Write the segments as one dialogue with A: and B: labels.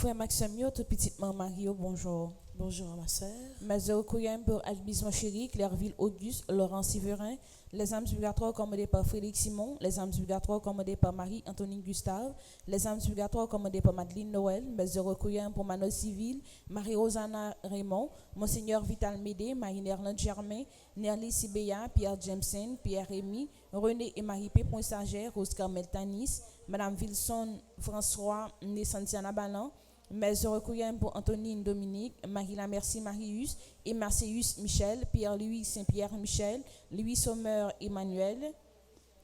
A: Frère Maxime, toute petite maman Mario, bonjour.
B: Bonjour ma soeur.
A: Mazur Kouyem pour Albis Monchéri, Clairville Auguste, Laurent Séverin, les âmes purgatoires commandées par Frédéric Simon, les âmes purgatoires commandées par Marie-Antoine Gustave, les âmes purgatoires commandées par Madeleine Noël, Mazur Kouyem pour Manos Civil, Marie-Rosanna Raymond, Monseigneur Vital Médé, Marie-Nerland Germain, Nerly Sibéa, Pierre Jameson, Pierre Rémy, René et Marie-P. Poinsager, Rose Carmel Tanis, Madame Wilson François, Né Santiana Balan, Mes recueillants pour Antonine Dominique, Marie-La Merci Marius, et Marcellus Michel, Pierre-Louis Saint-Pierre Michel, Louis Sommer Emmanuel.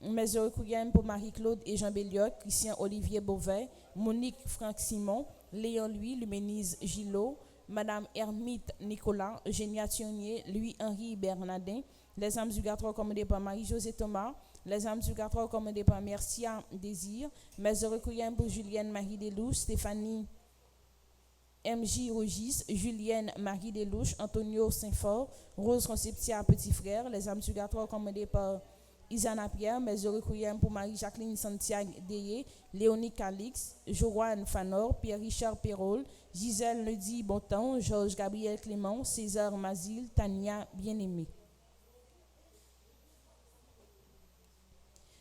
A: Mes recueillants pour Marie-Claude et Jean Béliot, Christian Olivier Beauvais, Monique Franck Simon, Léon Louis Luménise Gillot, Madame Hermite Nicolas, Eugénia Thionnier, Louis-Henri Bernardin, les âmes du Gatro commandées par Marie-Josée Thomas, les âmes du Gatro commandées par Mercia Désir, mes recueillants pour Julienne Marie Delouche, Stéphanie MJ Rogis, Julienne Marie Delouche, Antonio Saint-Fort, Rose Conceptia Petit Frère, les âmes purgatoires commandées par Isana Pierre, mes recueillants pour Marie-Jacqueline Santiago Deyé, Léonie Calix, Joanne Fanor, Pierre-Richard Perrol, Gisèle Ledy Bontemps, Georges Gabriel Clément, César Mazil, Tania Bien-Aimée.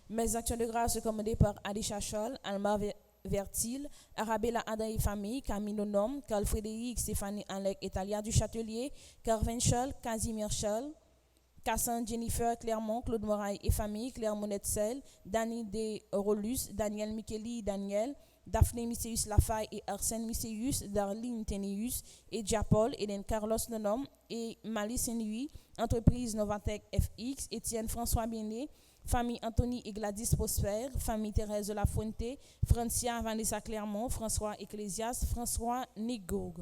A: Mes actions de grâce commandées par Adi Chachol, Alma Vertil, Arabella Adam et famille, Camille Nom, Carl Frédéric, Stéphanie Alec et Talia du Châtelier, Carvin Scholl, Casimir Scholl, Cassan Jennifer Clermont, Claude Moraille et famille, Claire Monette-Sel, Dany de Rolus, Daniel Micheli, Daniel, Daphné Misséus Lafaye et Arsène Misséus, Darlene Teneus et Diapol, Eden Carlos Nonom et Malice Saint-Louis, Entreprise Novatec FX, Étienne François Béné, famille Anthony et Gladys Prosper, famille Thérèse de la Fuente, Francia Vanessa Clermont, François Ecclésias, François Nigourg.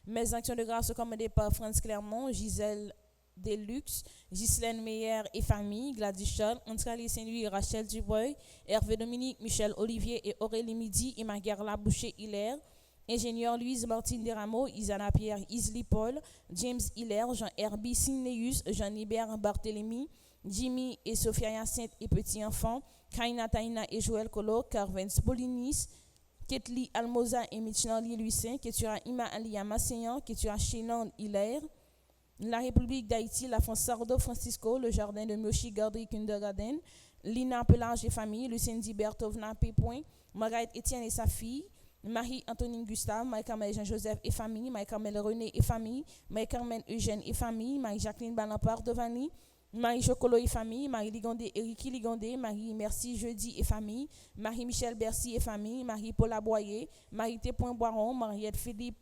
A: Mes actions de grâce commandées par France Clermont, Gisèle Deluxe, Ghislaine Meyer et famille, Gladys Scholl, Antralie Saint-Louis, Rachel Dubois, Hervé Dominique, Michel Olivier et Aurélie Midi, et Maguerla Boucher-Hilaire, ingénieur Louise Martine Desrameaux, Isana Pierre Isli Paul, James Hilaire, Jean-Herbie Signeus, Jean-Hibert Barthélemy, Jimmy et Sophia Hyacinthe et Petit Enfant, Kaina Taina et Joël Colo, Carvens Polinis, Ketli Almoza et Michnali Louisin, Ketura Ima Alia Masséan, Ketura Chénan Hilaire, la République d'Haïti, la France Sardo Francisco, le jardin de Miochi Gardry Kindergarten, Lina Pelage et famille, Lucien Dibert Tovna Pépoint, Margaret Etienne et sa fille, Marie-Antonine Gustave, Marie-Carmel Jean-Joseph et famille, Marie-Carmel René et famille, Marie-Carmel Eugène et famille, Marie-Jacqueline Balampard Devani, Marie-Chocolo et famille, Marie-Ligondé Eriki Ligondé, Marie-Merci Jeudi et famille, Marie-Michel Bercy et famille, Marie-Paula Boyer, Marie-T. Boiron, Mariette Philippe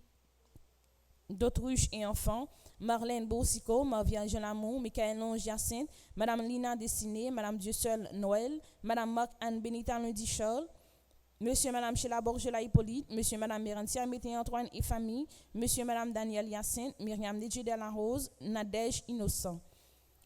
A: d'Autruche et enfants, Marlène Boussico, Marvia Jean Lamour, Michael Longe Jacinthe, Madame Lina Destiné, Madame Dieu seul Noël, Madame Marc-Anne Benita Lundi Charles, Monsieur et Madame Sheila Borgela Hippolyte, Monsieur et Madame Mérantia Mété Antoine et famille, Monsieur et Madame Daniel Hyacinthe, Myriam Nedje de la Rose, Nadège Innocent.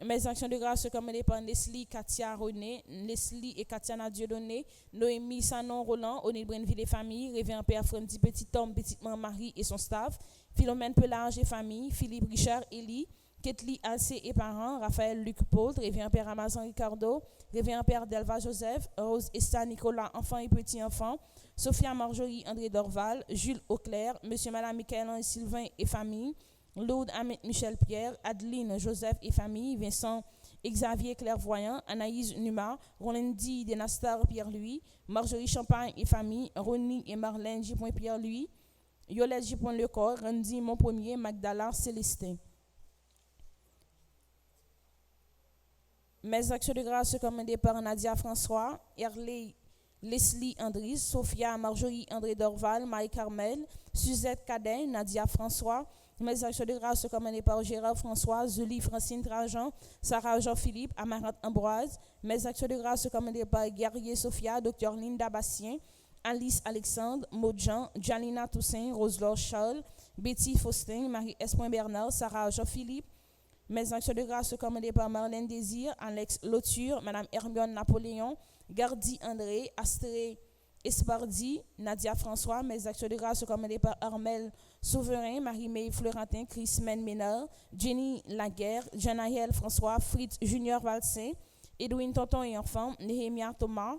A: Mes actions de grâce commandées par Leslie, Katia René, Leslie et Katia Dieudonné, Noémie Sanon Roland, Oné Brenville et famille, Révérend Père Frendy Petit Homme, Petite Maman Marie et son staff, Philomène Pelage et famille, Philippe Richard Elie, Ketli Alcé et parents, Raphaël Luc Paul, Révérend Père Amazon Ricardo, Révérend Père Delva Joseph, Rose Esther Nicolas, enfants et petits-enfants, Sophia Marjorie André Dorval, Jules Auclair, Monsieur et Madame Michael et Sylvain et famille, Lourdes Ahmed Michel Pierre, Adeline Joseph et famille, Vincent Xavier Clairvoyant, Anaïs Numa, Rolandi Denastar Pierre-Louis, Marjorie Champagne et famille, Ronnie et Marlène J. Pierre-Louis, Yolette J. Lecor, Randy Montpremier, Magdala Célestin. Mes actions de grâce commandées par Nadia François, Erley Leslie Andris, Sophia Marjorie André Dorval, Marie-Carmel, Suzette Cadet, Nadia François. Mes actions de grâce commandées par Gérard François, Julie Francine Trajan, Sarah Jean-Philippe, Amarante Ambroise. Mes actions de grâce commandées par Guerrier Sophia, Dr Linda Bastien, Alice Alexandre, Maud-Jean, Janina Toussaint, Roselor Charles, Betty Faustin, Marie-S. Bernard, Sarah Jean-Philippe. Mes actions de grâce commandées par Marlène Désir, Alex Loture, Madame Hermione Napoléon, Gardi André, Astrée Espardi, Nadia François. Mes actions de grâce commandées par Armel Souverain, Marie-May Florentin, Chris Ménard, Jenny Laguerre, Janaël François, Fritz Junior Valsin, Edwin Tonton et enfant, Néhémia Thomas.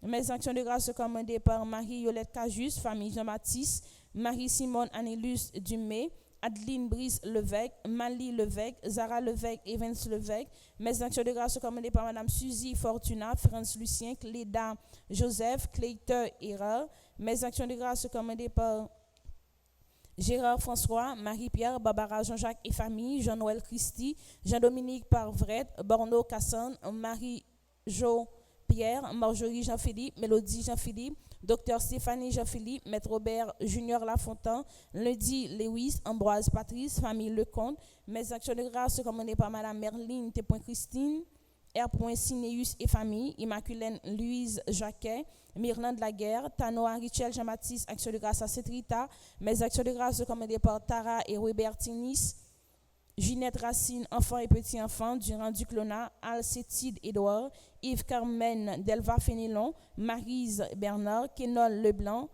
A: Mes actions de grâce commandées par Marie-Yolette Cajus, famille Jean-Baptiste, Marie-Simone Annelus Dumay, Adeline Brice Levesque, Mali Levesque, Zara Levesque, Evans Levesque. Mes actions de grâce commandées par Madame Suzy Fortuna, Franz Lucien, Cléda Joseph, Clayton Hera. Mes actions de grâce commandées par Gérard François, Marie-Pierre, Barbara Jean-Jacques et famille, Jean-Noël Christy, Jean-Dominique Parvret, Borno Casson, Marie-Jo Pierre, Marjorie Jean-Philippe, Mélodie Jean-Philippe, Dr Stéphanie Jean-Philippe, Maître Robert Junior Lafontaine, Lundi Lewis, Ambroise Patrice, famille Lecomte. Mes actions de grâce commandées par Madame Merline T. Christine, R. Cinéus et famille, Immaculée Louise Jacquet, Myrlande Laguerre, Tanoa Richel Jean-Baptiste, action de grâce à Cetrita. Mes actions de grâce commandées par Tara et Robertinis, Ginette Racine, enfants et petits-enfants, Durand Duclona, Alcétide Édouard, Yves Carmen Delva Fénelon, Maryse Bernard, Kenol Leblanc,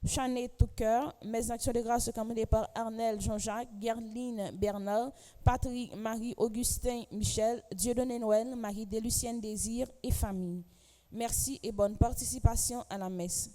A: Chanet Touker. Mes actions de grâce commandées par Arnel Jean-Jacques, Gerline Bernard, Patrick Marie-Augustin Michel, Dieudonné Noël, Marie-Délucienne Désir et famille. Merci et bonne participation à la messe.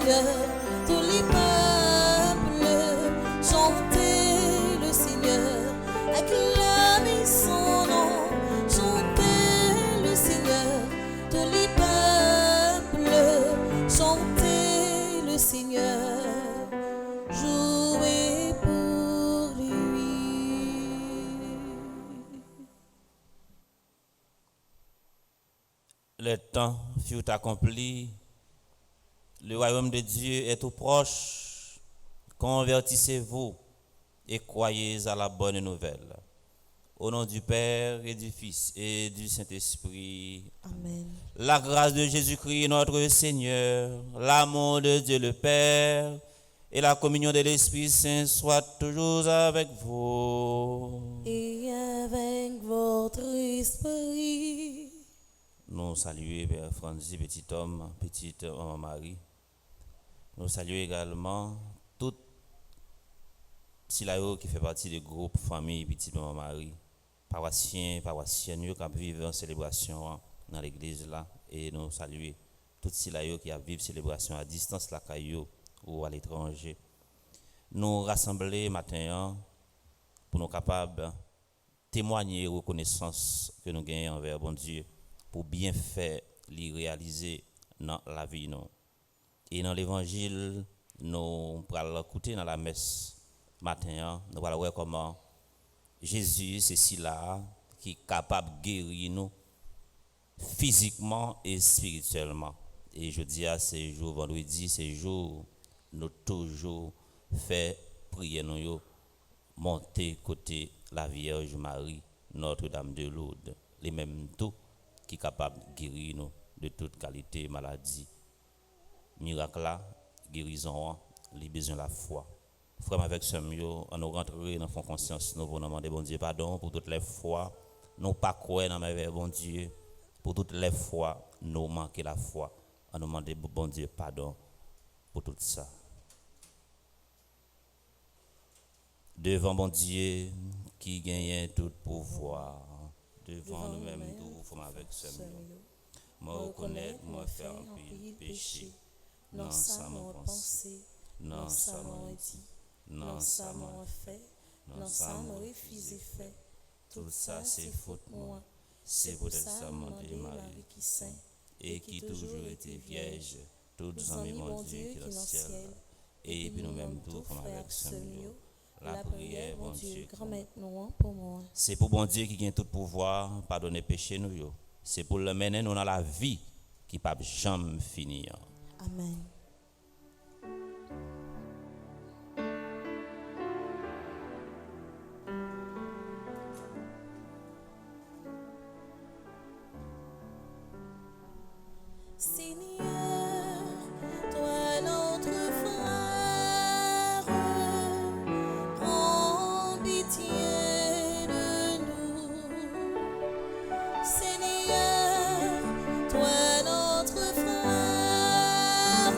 A: Seigneur, tous les peuples, chantez le Seigneur, acclamez son nom, chantez le Seigneur, tous les peuples, chantez le Seigneur, jouez pour lui.
B: Le temps fut accompli, le royaume de Dieu est tout proche. Convertissez-vous et croyez à la bonne nouvelle. Au nom du Père et du Fils et du Saint-Esprit.
A: Amen.
B: La grâce de Jésus-Christ notre Seigneur, l'amour de Dieu le Père et la communion de l'Esprit Saint soient toujours avec vous.
A: Et avec votre esprit.
B: Nous saluons Père Francis, petit homme, petite maman Marie. Nous saluons également tout Silayo qui fait partie du groupe famille petite maman Marie, paroissiens, paroissiennes qui vivent en célébration dans l'église là, et nous saluons tout Silayo qui a vivre célébration à distance là caillou ou à l'étranger. Nous rassembler matin pour nous capables témoigner reconnaissance que nous gagnons envers bon Dieu pour bien faire les réaliser dans la vie nous. Et dans l'évangile nous allons écouter dans la messe matin, nous allons voir comment Jésus c'est si là qui est capable de guérir nous physiquement et spirituellement. Et je dis à ces jours vendredi, ces jours nous toujours fait prier nous monter côté la Vierge Marie, Notre-Dame de Lourdes, les mêmes tout qui est capable de guérir nous de toute qualité maladie. Miracle là, guérison, les besoins de la foi. Frère avec ce mieux, on nous rentrer dans fond conscience, nous voulons demander bon Dieu pardon pour toutes les fois, nous pas croire dans mes bon Dieu, pour toutes les fois, nous manquer la foi, on nous demander bon Dieu pardon pour tout ça. Devant bon Dieu qui gagne tout pouvoir, devant nous-mêmes tout, faut avec ce mieux. Moi reconnaître, moi faire un pile péché, non ça m'a pensé, non ça m'a dit, non ça m'a fait, non ça m'a refusé fait. Tout ça c'est faute moi, c'est pour ça mon Dieu Marie qui saint et qui toujours était vierge, tous amis mon Dieu qui dans le ciel, et puis nous-mêmes tout comme avec ce mieux. La prière, bon Dieu, c'est pour bon Dieu qui gagne tout pouvoir, pardonner péché nous. C'est pour le mener nous dans la vie qui ne peut jamais finir.
A: Amen. Seigneur, toi notre frère, prends pitié de nous. Seigneur, toi notre frère,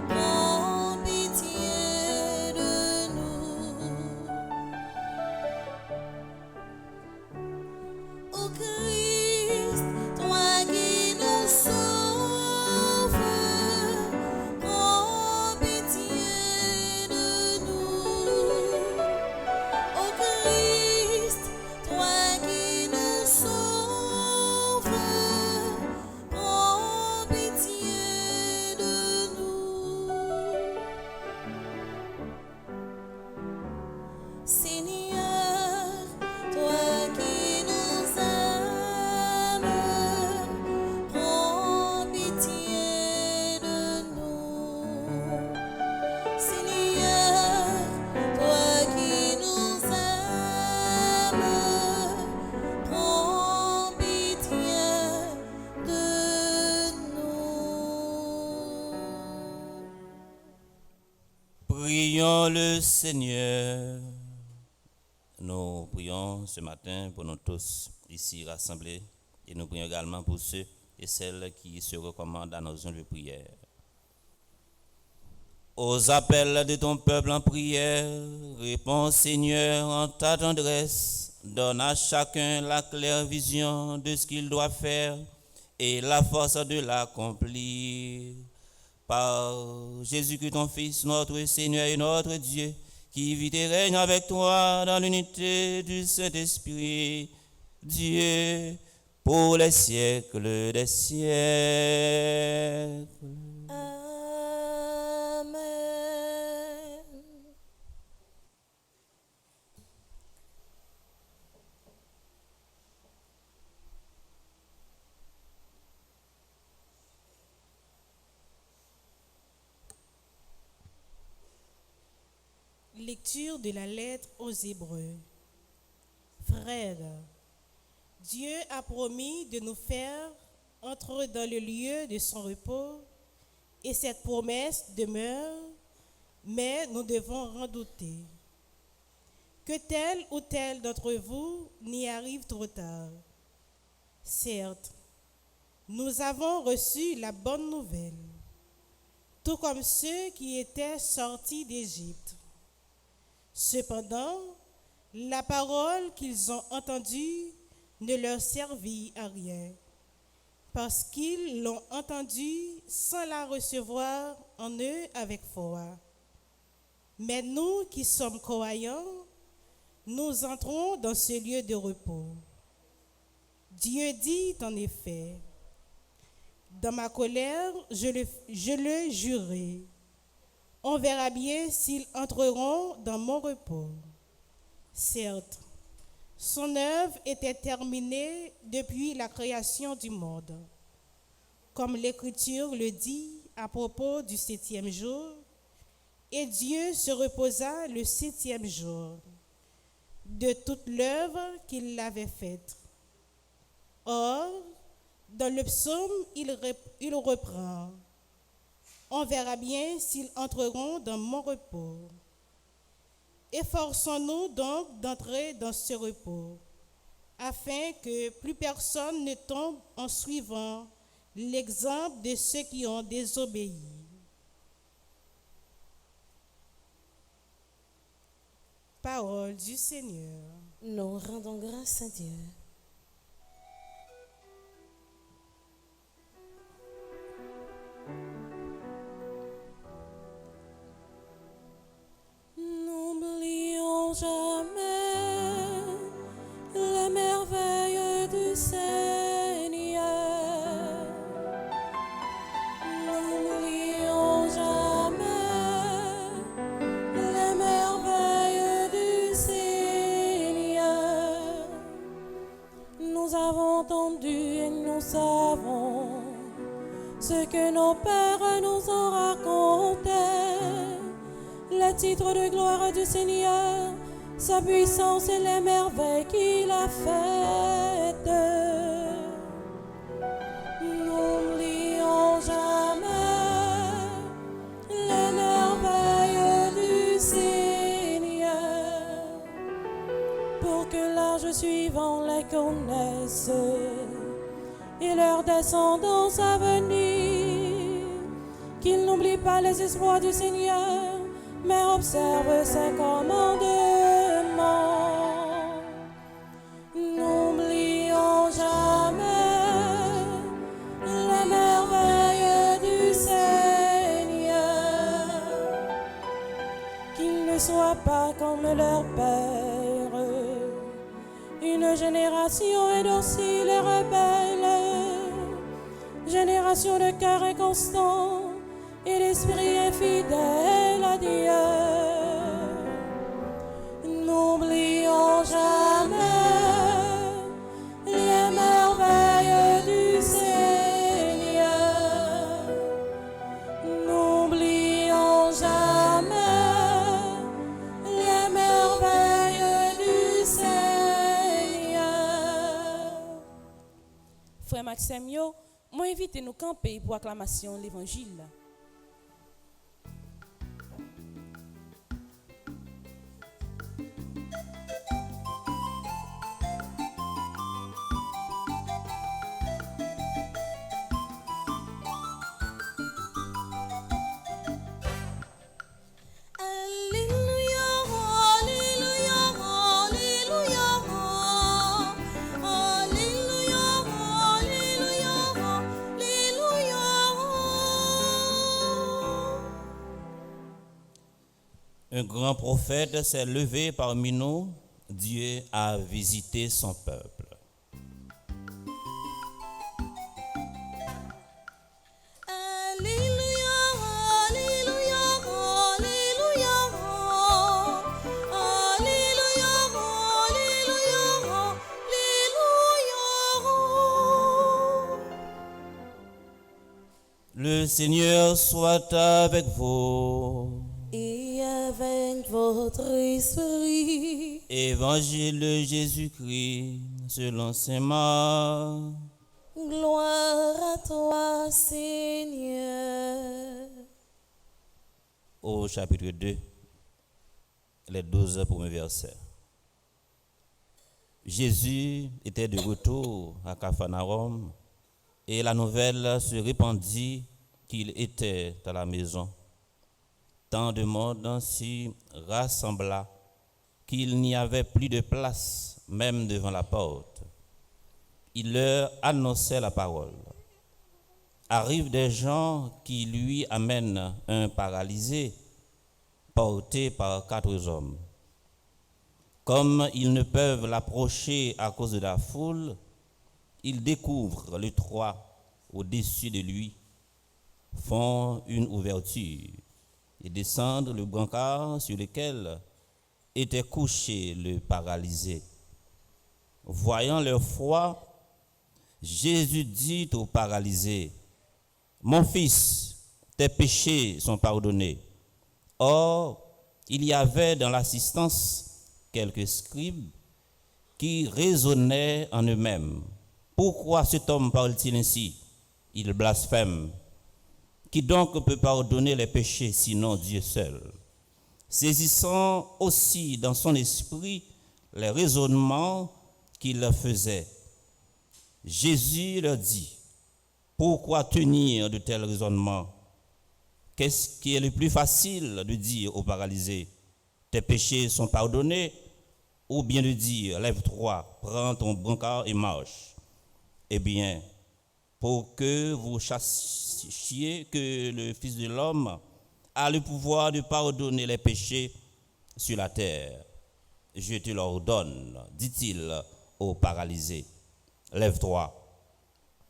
A: prends pitié de nous. Ô Christ, toi qui nous sauves, prends pitié de nous. Ô Christ, toi qui nous sauves, prends pitié de nous. Seigneur, toi qui nous aimes, prends pitié de nous. Seigneur, toi qui nous aimes, prends pitié de nous.
B: Prions le Seigneur. Nous prions ce matin pour nous tous ici rassemblés et nous prions également pour ceux et celles qui se recommandent à nos zones de prière. Aux appels de ton peuple en prière, réponds Seigneur en ta tendresse, donne à chacun la claire vision de ce qu'il doit faire et la force de l'accomplir. Par Jésus-Christ, ton Fils, notre Seigneur et notre Dieu, qui vit et règne avec toi dans l'unité du Saint-Esprit, Dieu, pour les siècles des siècles.
C: Amen.
D: Lecture de la lettre aux Hébreux. Frères, Dieu a promis de nous faire entrer dans le lieu de son repos, et cette promesse demeure, mais nous devons redouter que tel ou tel d'entre vous n'y arrive trop tard. Certes, nous avons reçu la bonne nouvelle, tout comme ceux qui étaient sortis d'Égypte. Cependant, la parole qu'ils ont entendue ne leur servit à rien, parce qu'ils l'ont entendue sans la recevoir en eux avec foi. Mais nous qui sommes croyants, nous entrons dans ce lieu de repos. Dieu dit en effet, « Dans ma colère, je le jurerai. On verra bien s'ils entreront dans mon repos. » Certes, son œuvre était terminée depuis la création du monde. Comme l'Écriture le dit à propos du 7e jour, et Dieu se reposa le 7e jour de toute l'œuvre qu'il avait faite. Or, dans le psaume, il reprend, « On verra bien s'ils entreront dans mon repos. » Efforçons-nous donc d'entrer dans ce repos, afin que plus personne ne tombe en suivant l'exemple de ceux qui ont désobéi. Parole du Seigneur.
C: Nous rendons grâce à Dieu.
A: N'oublions jamais les merveilles du Seigneur. N'oublions jamais les merveilles du Seigneur. Nous avons entendu et nous savons ce que nos pères nous ont raconté. Les titres de gloire du Seigneur, sa puissance et les merveilles qu'il a faites. N'oublions jamais les merveilles du Seigneur, pour que l'âge suivant les connaisse et leur descendance à venir, qu'ils n'oublient pas les espoirs du Seigneur, mais observe ses commandements. N'oublions jamais les merveilles du Seigneur, qu'ils ne soient pas comme leur Père, une génération indocile et rebelle, génération de cœur inconstant et l'esprit infidèle à Dieu. N'oublions jamais les merveilles du Seigneur. N'oublions jamais les merveilles du Seigneur. Frère Maxime, moi invite nous camper pour acclamation l'évangile.
B: Un grand prophète s'est levé parmi nous. Dieu a visité son peuple. Le Seigneur soit avec vous.
C: Et avec votre esprit.
B: Évangile de Jésus-Christ selon saint Marc.
C: Gloire à toi, Seigneur.
B: Au chapitre 2, les 12 premiers versets. Jésus était de retour à Capharnaüm et la nouvelle se répandit qu'il était à la maison. Tant de monde s'y rassembla qu'il n'y avait plus de place, même devant la porte. Il leur annonçait la parole. Arrivent des gens qui lui amènent un paralysé porté par 4 hommes. Comme ils ne peuvent l'approcher à cause de la foule, ils découvrent le toit au-dessus de lui, font une ouverture et descendent le brancard sur lequel était couché le paralysé. Voyant leur foi, Jésus dit au paralysé, « Mon fils, tes péchés sont pardonnés. » Or, il y avait dans l'assistance quelques scribes qui raisonnaient en eux-mêmes. Pourquoi cet homme parle-t-il ainsi? Il blasphème. Qui donc peut pardonner les péchés sinon Dieu seul? Saisissant aussi dans son esprit les raisonnements qu'il faisait, Jésus leur dit, pourquoi tenir de tels raisonnements? Qu'est-ce qui est le plus facile de dire au paralysé, tes péchés sont pardonnés, ou bien de dire, lève-toi, prends ton brancard et marche? Eh bien, pour que vous sachiez que le Fils de l'homme a le pouvoir de pardonner les péchés sur la terre, je te l'ordonne, dit-il au paralysé, lève-toi,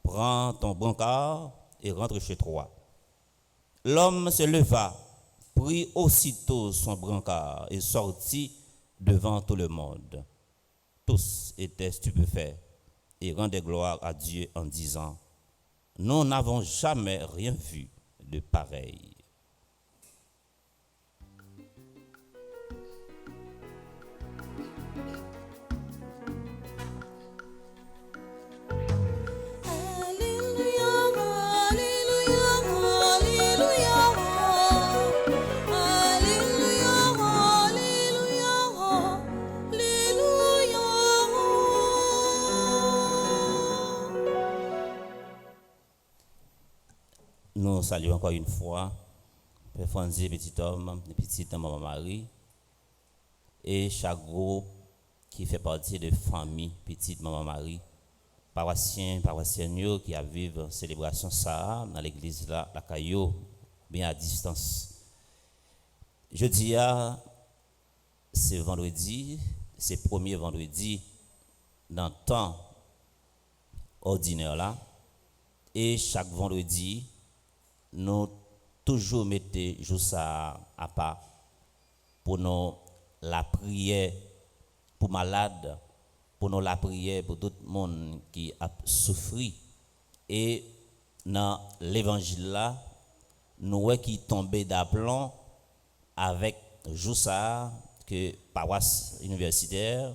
B: prends ton brancard et rentre chez toi. L'homme se leva, prit aussitôt son brancard et sortit devant tout le monde. Tous étaient stupéfaits et rendaient gloire à Dieu en disant, nous n'avons jamais rien vu de pareil. Nous saluons encore une fois Père Franzi, petit homme, petite maman Marie, et chaque groupe qui fait partie de famille petite maman Marie, paroissiens, paroissiennes qui vivent une célébration ça dans l'église là, la Caillou, bien à distance. Jeudi, c'est vendredi, c'est premier vendredi dans le temps ordinaire là, et chaque vendredi, nous toujours mettons jour ça à part pour nous la prière pour malades, pour nous la prière pour tout le monde qui a souffert. Et dans l'évangile là, nous qui tombé d'aplomb avec jour ça que paroisse universitaire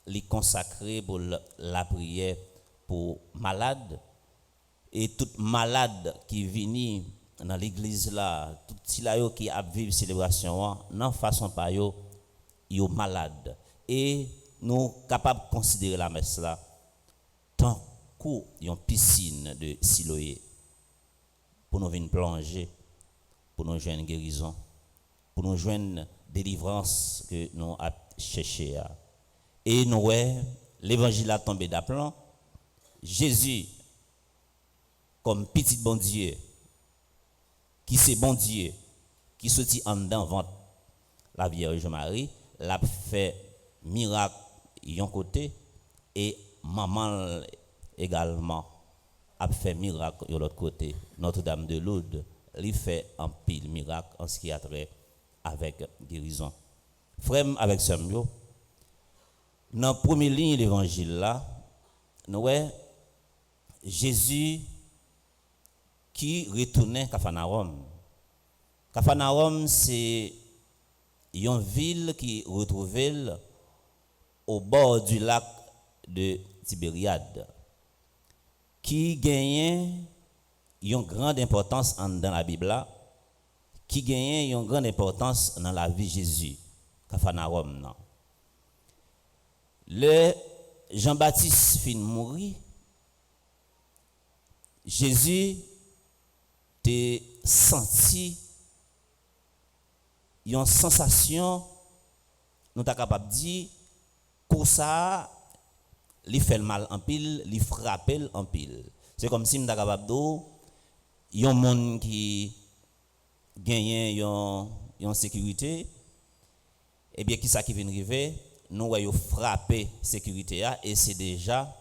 B: les consacré pour la prière pour malades. Et tout malade qui vient dans l'église là, tout si là qui a vivre célébration, non façon pas yo malade. Et nous capables de considérer la messe là tant qu'une piscine de Siloé pour nous venir plonger, pour nous joindre guérison, pour nous joindre délivrance que nous a cherché. Et nous l'évangile a tombé d'aplomb. Jésus comme petit bon Dieu, qui c'est bon Dieu, qui sortit en dedans ventre, la Vierge Marie, l'a fait miracle yon côté et maman également a fait miracle de l'autre côté. Notre-Dame de Lourdes, lui fait un pile miracle en ce qui a trait avec guérison. Frère avec Samuel, dans la première ligne de l'évangile là, nous voyons Jésus qui retournait à Capharnaüm. Capharnaüm, c'est une ville qui est retrouvée au bord du lac de Tibériade, qui gagne une grande importance dans la Bible, qui gagne une grande importance dans la vie de Jésus. Capharnaüm, non. Le Jean-Baptiste fin mourir, Jésus t'a senti une sensation, nous sommes capables de dire, pour ça, il fait le mal en pile, il frappe en pile. C'est comme si nous sommes capables de dire, il y a un monde qui gagne une sécurité, et bien qui ça qui vient arriver, nous voyons frapper la sécurité, et c'est déjà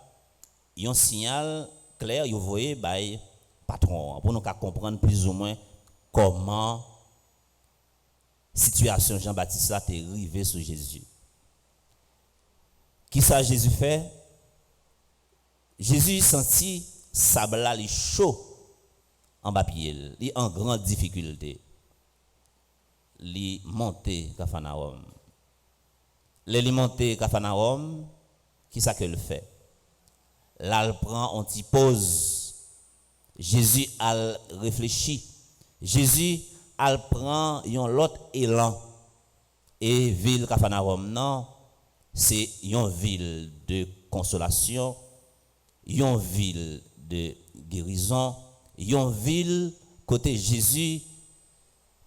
B: un signal clair, vous voyez, by patron, pour nous comprendre plus ou moins comment la situation Jean-Baptiste là est arrivée sur Jésus. Qui ça Jésus fait? Jésus senti sable là chaud en bas pied, il en grande difficulté. Il monté Capharnaüm. Il monté Capharnaüm, qui ça que le fait? Là il prend, on t'y pose. Jésus a réfléchi. Jésus a prend un autre élan. Et ville Capharnaüm, non, c'est une ville de consolation, une ville de guérison, une ville côté Jésus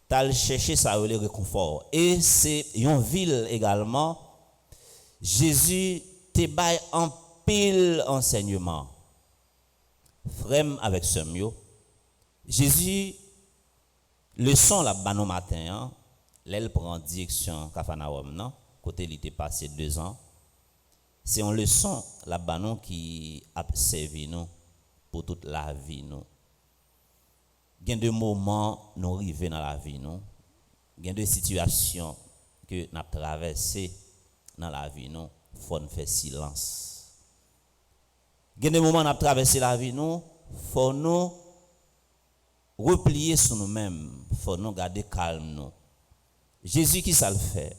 B: t'as cherché ça le réconfort. Et c'est une ville également, Jésus te baille en pile enseignement. Frère avec Samuel, Jésus, leçon la banon matin, hein, elle prend direction Capharnaüm, non? Côté il était passé 2 ans. C'est une leçon la banon qui a servi nous pour toute la vie nous. Il y a des moments nous arrivons dans la vie nous. Il y a des situations que nous avons traversées dans la vie nous. Il faut faire silence. Il y a des moments où nous avons traversé la vie nous. Il faut nous replier sur nous-mêmes. Il faut nous garder calme nous. Jésus qui ça le fait?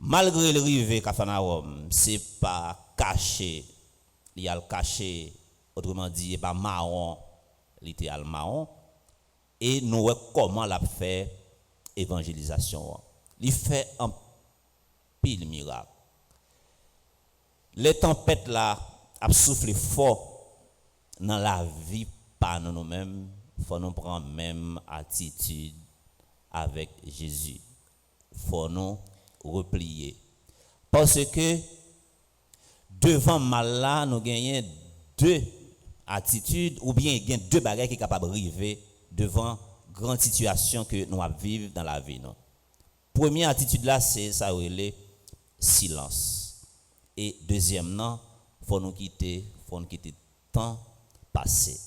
B: Malgré le rive Capharnaüm, c'est pas caché. Il y a le caché, autrement dit, il n'est pas marron, littéral marron. Et nous voyons comment il a fait évangélisation. Il fait un pile miracle. Les tempêtes là a soufflé fort dans la vie par nous-mêmes. Il faut nous prendre même attitude avec Jésus. Il faut nous replier. Parce que devant mal là, nous gagnons 2 attitudes ou bien il y a 2 bagages qui sont capables de arriver devant grande situation que nous vivons dans la vie. Non? Première attitude là, c'est ça le silence. Et deuxièmement, faut nous quitter le temps passé.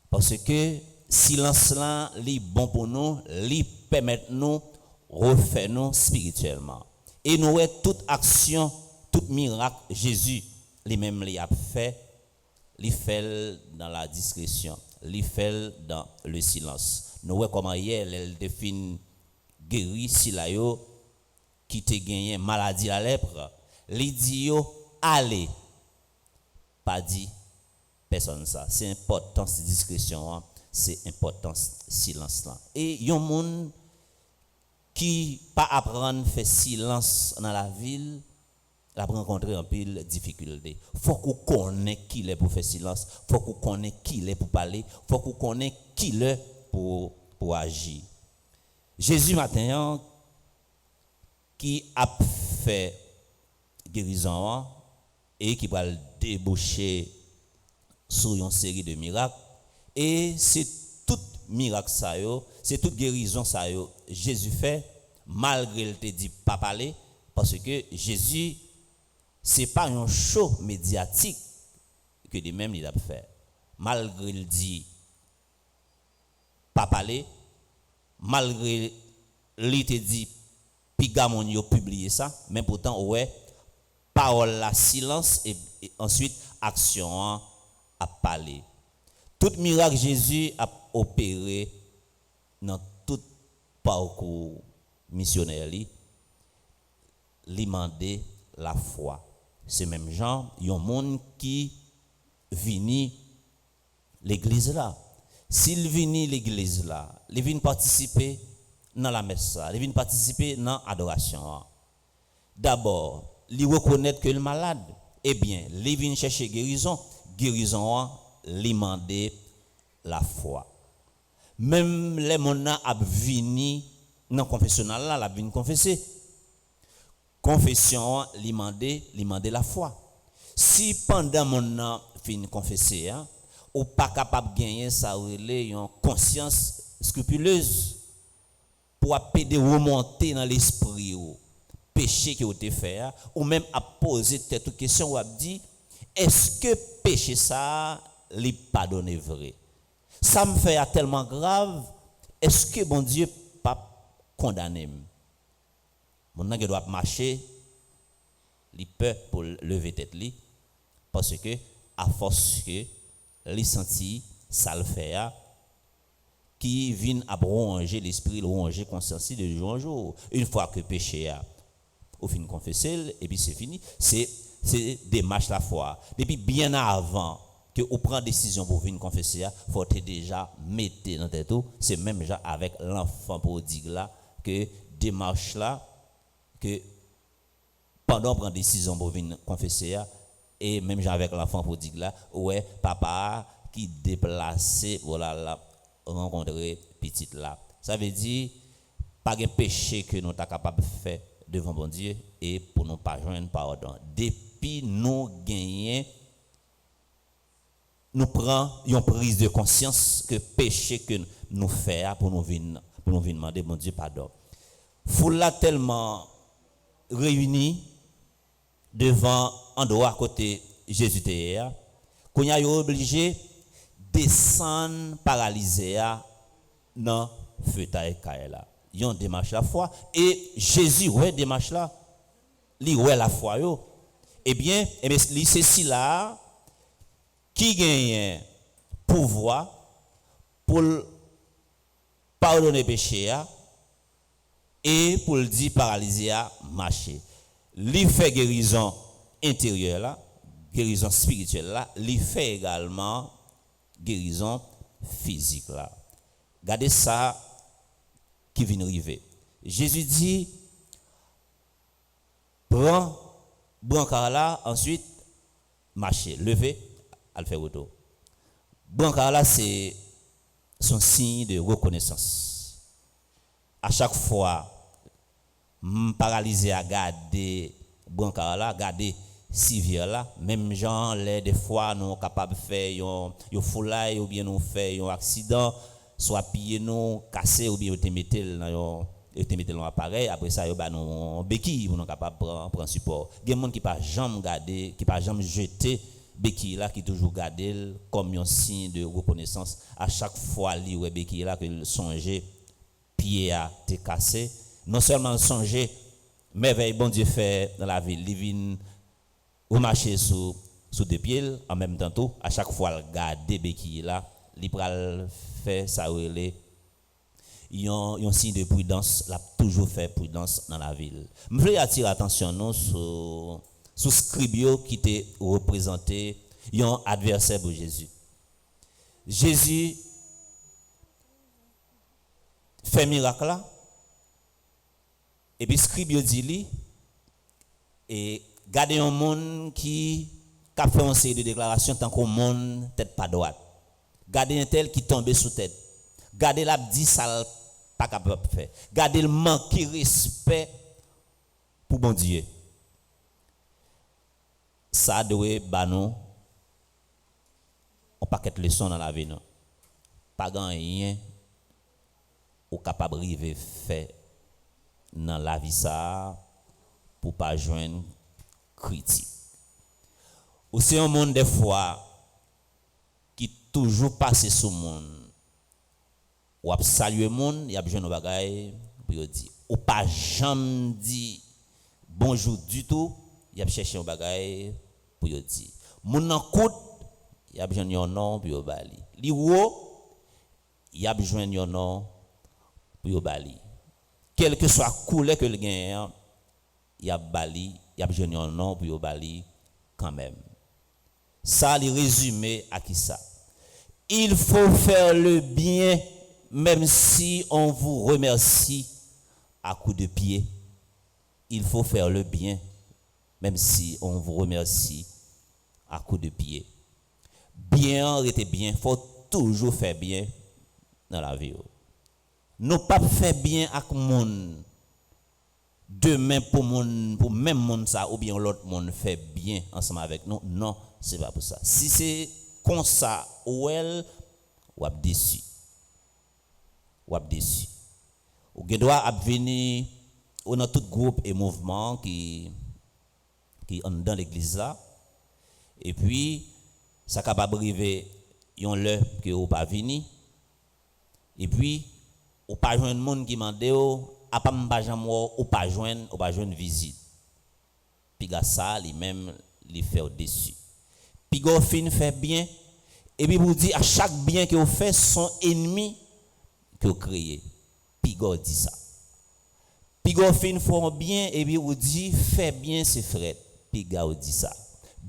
B: Parce que silence là, li bon pour nous, li permet nous refaire nous spirituellement. Et nous toute action, tout miracle Jésus lui-même li a fait, li fait dans la discrétion, li fait dans le silence. Nous voyons comment hier elle définit guéri Silayo qui te gagné maladie la lèpre, li dit yo allez, pas dit personne ça. C'est important cette discrétion, hein? C'est important silence là. Et yon moun qui pas apprendre faire silence dans la ville, la rencontrer en pile difficulté. Faut qu'on connaisse qui est pour faire silence, faut qu'on connaisse qui est pour parler, faut qu'on connaisse qui est pour agir. Jésus matin qui a fait guérison et qui va déboucher sur une série de miracles, et c'est tout miracle ça yo, c'est toute guérison ça yo Jésus fait malgré il te dit pas parler parce que Jésus c'est pas un show médiatique que de même il a fait. Malgré il dit pas parler, malgré il te dit pigamon yo publier ça, mais pourtant ouais parole la silence et ensuite action à parler. Tout miracle Jésus a opéré dans tout parcours missionnaire li mandé la foi. C'est même gens, il y a un monde qui vini l'église là. S'il vini l'église là, il vient participer dans la messe, il vient participer dans l'adoration. D'abord, il reconnaît que le malade, eh bien, il vient chercher guérison, il mandé la foi. Même les mona a vini dans confessionnal là, la vinn confesser. Confession li mandé la foi. Si pendant mon fin confesser ou pas capable gagner ça relé une conscience scrupuleuse pour appeler remonter dans l'esprit ou péché que vous avez fait ou même à poser cette question ou à dire est-ce que péché ça li pardonné vrai? Ça me fait tellement grave, est-ce que bon Dieu pas condamné? Mon nèg doit marcher, il peut pour lever tête li parce que à force que li senti ça le fait qui vient à ronger l'esprit, ronger conscience de jour en jour. Une fois que péché a au fin confesser et puis c'est fini, c'est démarche la foi. Depuis bien avant que on prend décision pour venir confesser, faut déjà mettre dans tête tout, c'est même genre avec l'enfant prodigue là que démarche là que pendant prendre décision pour venir confesser et même avec l'enfant prodigue là ouais papa qui déplacé voilà là rencontrer petite là ça veut dire pas de péché que nous ta capable faire devant bon Dieu et pour nous pas joindre pardon depuis nous gagner nous prend une prise de conscience que péché que nous fait pour nous venir demander bon Dieu pardon foule là tellement réunis devant en dehors côté Jésus derrière qu'on a obligé descendre paralysé dans feu taïka là ils ont démarche la foi et Jésus ouais démarche là li ouais la foi yo eh bien c'est ceci là qui gagne pouvoir pour pardonner péché et pour le dire paralysé à marcher. Li fait guérison intérieure là, guérison spirituelle là, li fait également guérison physique là. Regardez ça qui vient arriver. Jésus dit prends brancard là, ensuite marcher, lever, à le faire retour. Brancard là c'est son signe de reconnaissance. À chaque fois paralysé à garder brancard là, garder civière là, même gens les des fois nous capable faire yo foulay ou bien nous faire un accident, soit piller nous casser ou bien te mettre dans appareil après ça yo ba nous béquille pour nous capable prendre support. Il y a des gens qui pas jamais garder, qui pas jamais jeter béquille là qui toujours garder comme un signe de reconnaissance à chaque fois li ouais béquille là que songer pied a été cassé non seulement songer merveille bon Dieu fait dans la ville il vient ou marcher sous deux pieds en même temps tout à chaque fois garder béquille là il pral fait ça relé un signe de prudence l'a toujours fait prudence dans la ville. Je veux attirer attention nous sur scribio qui était représenté un adversaire pour Jésus. Jésus fait miracle là et puis scribio dit lui et garder un monde qui a fait une série de déclarations tant qu'au monde tête pas droite. Garder un tel qui tombe sous tête. Garder la dit ça pas capable de faire. Garder le manque de respect pour bon Dieu. Ça doit ba nous on paquet leçon dans la vie non. Pas rien ou capable river faire dans la vie ça pour pas joindre critique. Ou c'est un monde des fois qui toujours passe sur le monde. Ou a saluer le monde, il y a besoin de bagaille pour dire. Ou pas jamais dit bonjour du tout, il y a cherché un bagaille pour dire. Moun nan koute, il y a besoin de nom pour bali. Li wo, il y a besoin de nom pour bali. Quelle que soit la couleur que le gagne, il y a bali, il y a besoin de nom pour bali quand même. Ça, les résumé à qui ça? Il faut faire le bien, même si on vous remercie à coups de pied. Il faut faire le bien, même si on vous remercie à coups de pied. Bien, restez bien, il faut toujours faire bien dans la vie. Nous pas faire bien avec monde demain pour même monde ça ou bien l'autre monde fait bien ensemble avec nous. Non, c'est pas pour ça. Si c'est comme ça ou elle ou ap déçu. Ou ap déçu. Ou doit venir dans tout groupe et mouvement qui ont dans l'église là. Et puis ça capable arriver yon l'heure que ou pas venir. Et puis ou pas joindre monde qui mande a pas jamais ou pas joindre visite. Puis ça lui même lui fait au-dessus. Puis go fin fait bien et puis vous dit à chaque bien que vous fait son ennemi que vous créez. Puis go dit ça. Puis go fin font bien et puis vous dit fait bien c'est frère. Puis go dit ça.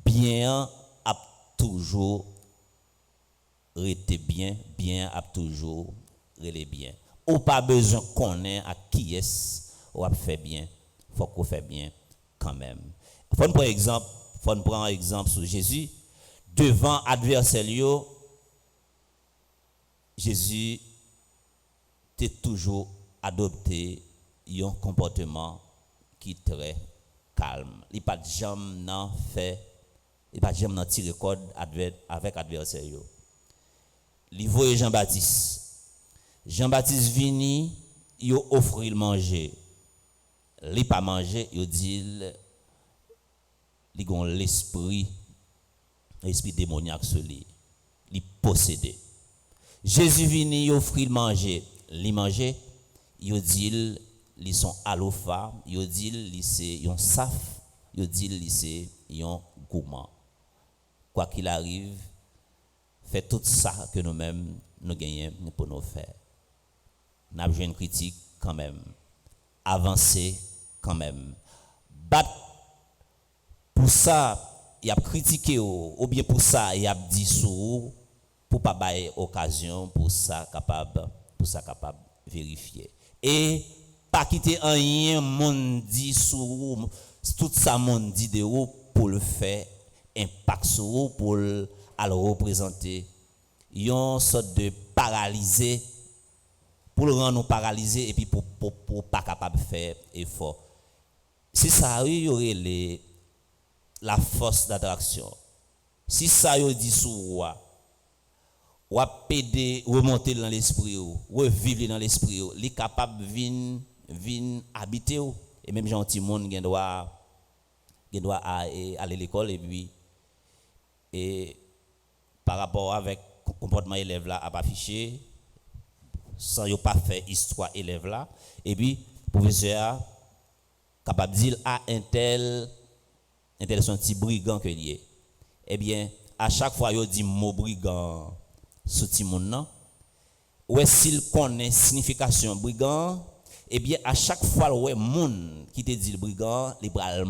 B: Bien a toujours rester bien, bien a toujours rester bien. Ou pas besoin connaître à qui est-ce ou a fait bien, faut qu'on fait bien quand même. Faut prendre exemple sur Jésus devant adversaire Jésus a toujours adopté un comportement qui est très calme. Il pas jamais fait, il pas jamais tiré code avec adversaire. Il voyait Jean-Baptiste. Jean-Baptiste vini, il offre le manger. Il pas manger, il dit il a l'esprit démoniaque sur lui. Il possédé. Jésus vini, il offre le manger. Il manger, il dit ils sont alofa, il dit c'est un saf, il dit c'est un gourmand. Quoi qu'il arrive, fait tout ça que nous-mêmes nous gagnons pour nous faire. Nous avons une critique quand même. Avancer quand même. Battre pour ça, il a critiqué ou bien pour ça, il a dit sous pour pas bailler occasion pour ça capable vérifier. Et pas quitter rien monde dit sous tout ça monde dit de vous pour le faire impact sur vous pour le représenter une sorte de paralysé pour le rendre paralysé et puis pour pas capable de faire effort. Si ça il y aurait la force d'attraction. Si ça y dit sur roi ou péder remonter dans l'esprit ou vivre dans l'esprit il est capable vinn habiter et même gentil monde qui doit aller à l'école et puis et par rapport avec comportement élève là à afficher sans yo pas faire histoire élève là et puis professeur capable dire à un tel son petit brigand que lié eh bien à chaque fois yo dit mot brigand sous ti monde nan ouais s'il connaît signification brigand eh bien à chaque fois ouais monde qui te dit le brigand il va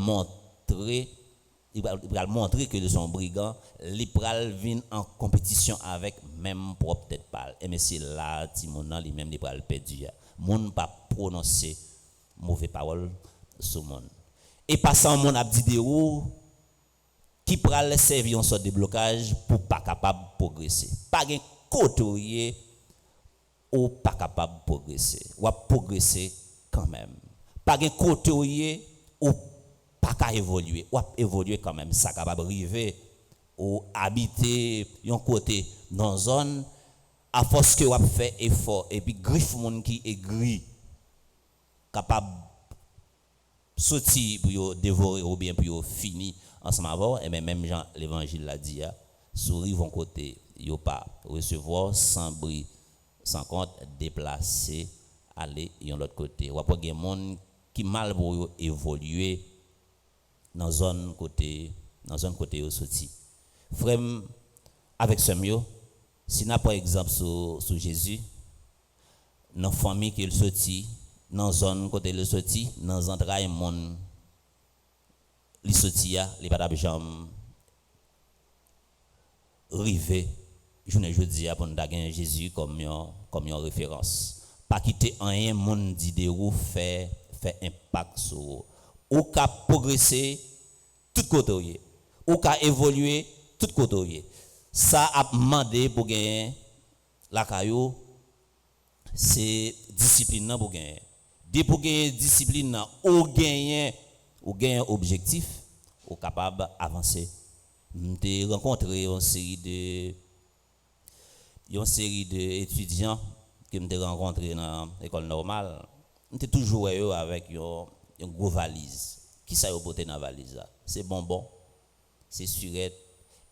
B: montrer que son brigand il va venir en compétition avec même propre tête pâle et mais c'est là ti monde nan lui même il va le perdre monde pas prononcer mauvaise parole sur monde et passant monde a dit de ou qui pral servir en sorte de blocage pour pas capable progresser pas gain côté ou pas capable progresser ou progresser quand même pas gain côté ou pas ka évoluer ou évoluer quand même ça capable arriver ou habiter un côté dans zone à force que ou fait effort et puis griffe monde qui aigri capable sorti pour yo dévorer ou bien pour yo fini ensemble avant, et même Jean l'évangile l'a dit, souris vont côté, yo pas recevoir sans bruit, sans compte déplacer, aller yon l'autre côté. Ou après gen monde qui mal pour yo évoluer dans zone côté yo sorti. Frère avec ce mieux, si n'a par exemple sur Jésus, dans famille qu'il sorti, dans zone côté le sorti, dans entrailles monde li sorti a, li pas jamais rivé journée jeudi pour nous gagner Jésus comme une référence. Pas quitter rien monde d'idée ou fait impact sur ou qu'a progresser tout côté ou qu'a évoluer tout côté. Ça a demandé pour gagner la caillou c'est discipline pour gagner. Dès pour gagner discipline ou gagner objectif ou capable avancer. J'ai rencontré une série d'étudiants que j'ai rencontré dans l'école normale. J'étais toujours avec une grosse valise. Qui ça y a porté dans la valise? C'est bonbon, c'est surette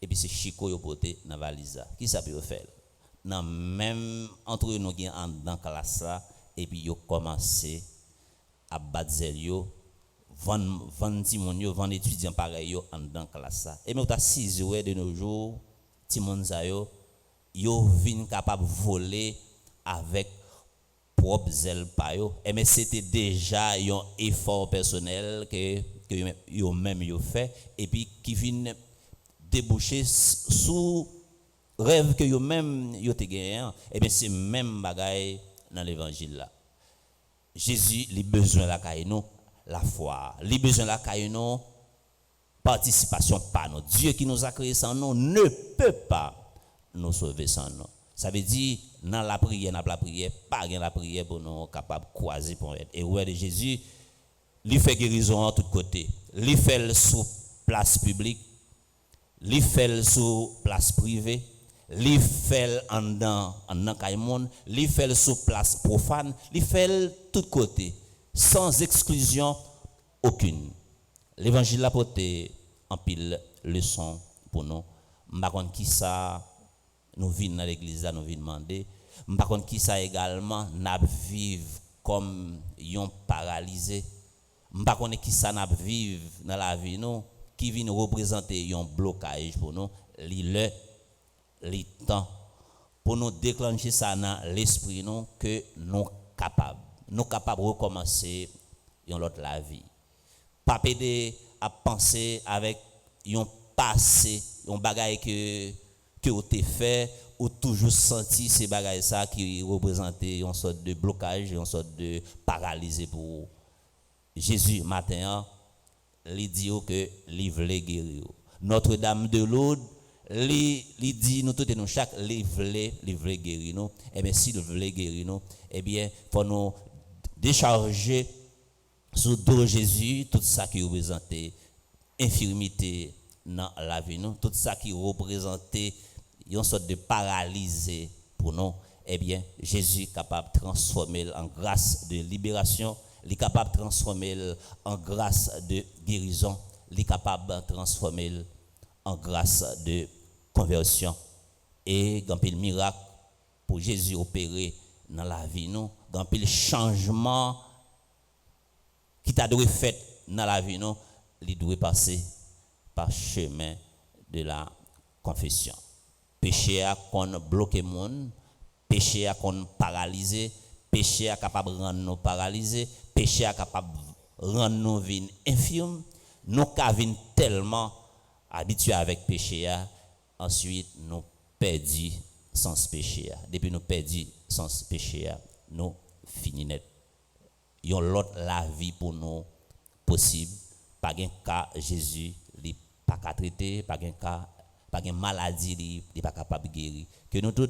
B: et puis c'est chico y a porté dans la valise. Qui ça peut faire? Non, même entre nous qui en dans classe et puis yo commencé à battre yo vendre timon yo vendre étudiants pareil yo en dans classe et mais on t'a 6 heures de nos jours timon sa yo vinn capable voler avec propre zèle pa yo et mais c'était déjà un effort personnel que yo même yo fait et puis qui vinn déboucher sous rêve que yo même yo te gagné et bien c'est même bagaille dans l'évangile là. Jésus il besoin la caille nous la foi, il besoin la caille nous participation par nous. Dieu qui nous a créé sans nous ne peut pas nous sauver sans nous. Ça veut dire dans la prière, pas gain la prière pour nous capable croiser pour être. Et ouais de Jésus, il fait guérison en tous côtés. Il fait sur place publique, il fait sur place privée. Li fait en dans caimon, li fait sur place profane, li fait tout côté sans exclusion aucune. L'évangile a porté en pile leçon pour nous. M'pa konn qui ça nous vinn dans l'église nous vinn demander, m'pa konn qui ça également n'a vivre comme yon paralysé. M'pa konn qui ça n'a vivre dans la vie nous qui vient représenter un blocage pour nous, les temps pour nous déclencher ça dans l'esprit nous que nous capables de recommencer une autre la vie, pas péder à penser avec un passé un bagage que vous avez fait ou toujours senti ces bagages ça qui représentait une sorte de blocage, une sorte de paralysé pour Jésus matin il dit que il veut guérir. Notre-Dame de Lourdes li dit nous tout et nous chaque li veut guérir nous et bien si nous veut guérir nous et bien pour nous décharger sous dos Jésus tout ça qui représentait infirmité dans la vie nous tout ça qui représentait une sorte de paralysé pour nous et bien Jésus est capable de transformer en grâce de libération, il est capable de transformer en grâce de guérison, il est capable de transformer en grâce de conversion et grand pile miracle pour Jésus opérer dans la vie nous, grand pile changement qui t'a dû fait dans la vie nous, il doit passer par chemin de la confession. Péché a qu'on bloqué monde, péché a qu'on paralysé, péché a capable rendre nous paralysés, péché a capable rendre nous vie infirme, nous ca vinn tellement habitués avec péché, ensuite nous perdons sans péché. Depuis nous perdons sans péché, nous finissons net. Yon l'autre la vie pour nous possible. Pas un cas Jésus, il pas qu'à traiter, pas un cas, pas une maladie, il pas capable de guérir. Que nous tous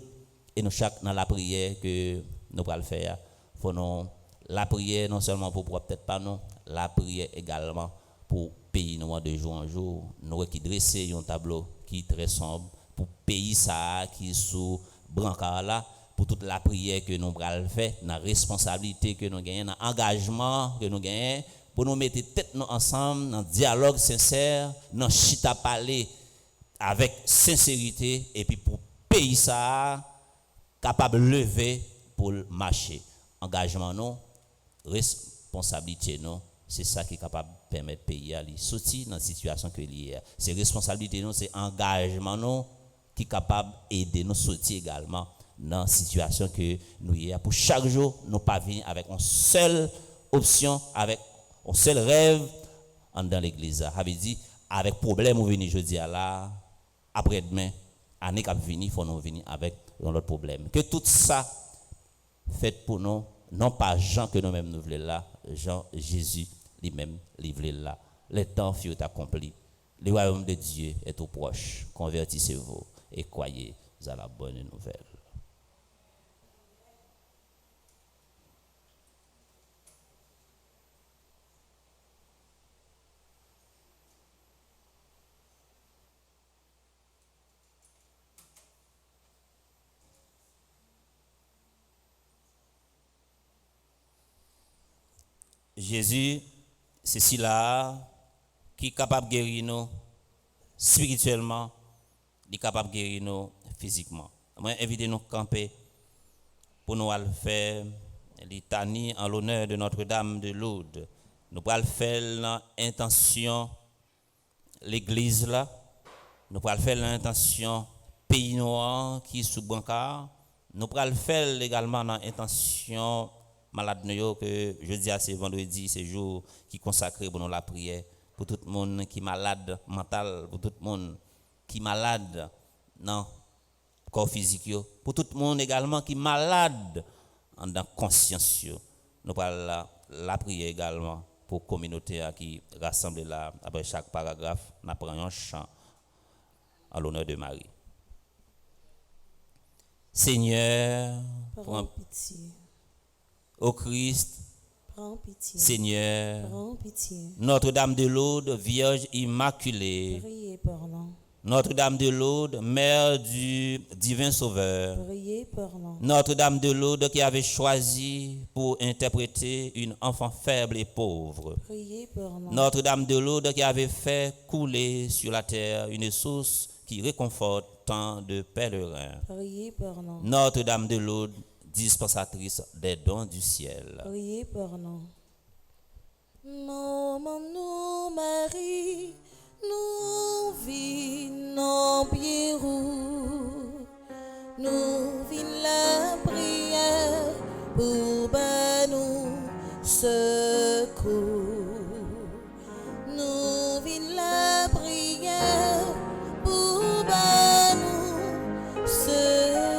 B: et nous chaque dans la prière que nous allons faire, faut nous la prière non seulement pour peut-être pas nous, la prière également pour pays nous de jour en jour, nous qui dresser un tableau qui est très sombre pour pays ça qui sous brancard là pour toute la prière que nous allons faire, la responsabilité que nous gagnons, l'engagement que nous gagnons pour nous mettre tête nous ensemble dans dialogue sincère, dans chita parler avec sincérité et puis pour pays ça capable de lever pour marcher. Engagement nous, responsabilité nous, c'est ça qui est capable de permettre pays à sortir dans la situation que lié. C'est responsabilité nous, c'est engagement nous qui est capable d'aider nous sortir également dans la situation que nous y a. Pour chaque jour, nous pas venir avec une seule option, avec un seul rêve dans l'église. Ça veut dire, avec problème, nous venons jeudi à là, après-demain, année qui venir, il faut nous venir avec un autre problème. Que tout ça fait pour nous, non pas Jean que nous-mêmes nous voulons là, Jean Jésus lui-même livré là. Le temps fut accompli. Le royaume de Dieu est tout proche. Convertissez-vous et croyez à la bonne nouvelle. Jésus, c'est celui-là qui est capable de guérir nous spirituellement, il est capable de guérir nous physiquement. Moi, invitez nous à camper pour nous faire litanie en l'honneur de Notre-Dame de Lourdes. Nous allons faire l'intention l'église là, nous allons faire l'intention pays noir qui est sous bancard, nous allons faire également l'intention malade que jeudi à c'est vendredi, c'est jour qui consacré pour nous la prière pour tout le monde qui est malade mental, pour tout le monde qui est malade dans corps physique, pour tout le monde également qui est malade dans conscience. Nous parlons la prière également pour la communauté qui rassemble là après chaque paragraphe, nous prenons un chant en l'honneur de Marie. Seigneur,
C: Prends pitié.
B: Ô Christ,
C: Prends pitié.
B: Seigneur,
C: Prends pitié.
B: Notre-Dame de Lourdes, Vierge Immaculée,
C: Priez pour nous.
B: Notre-Dame de Lourdes, Mère du Divin Sauveur,
C: Priez pour nous.
B: Notre-Dame de Lourdes qui avait choisi pour interpréter une enfant faible et pauvre,
C: Priez pour nous.
B: Notre-Dame de Lourdes qui avait fait couler sur la terre une source qui réconforte tant de pèlerins,
C: Priez pour nous.
B: Notre-Dame de Lourdes, dispensatrice des dons du ciel.
C: Priez pour nous. Nommons-nous Marie, nous vîmes Pierrot, nous vîmes la prière pour nous secours. Nous vîmes la prière pour nous secours.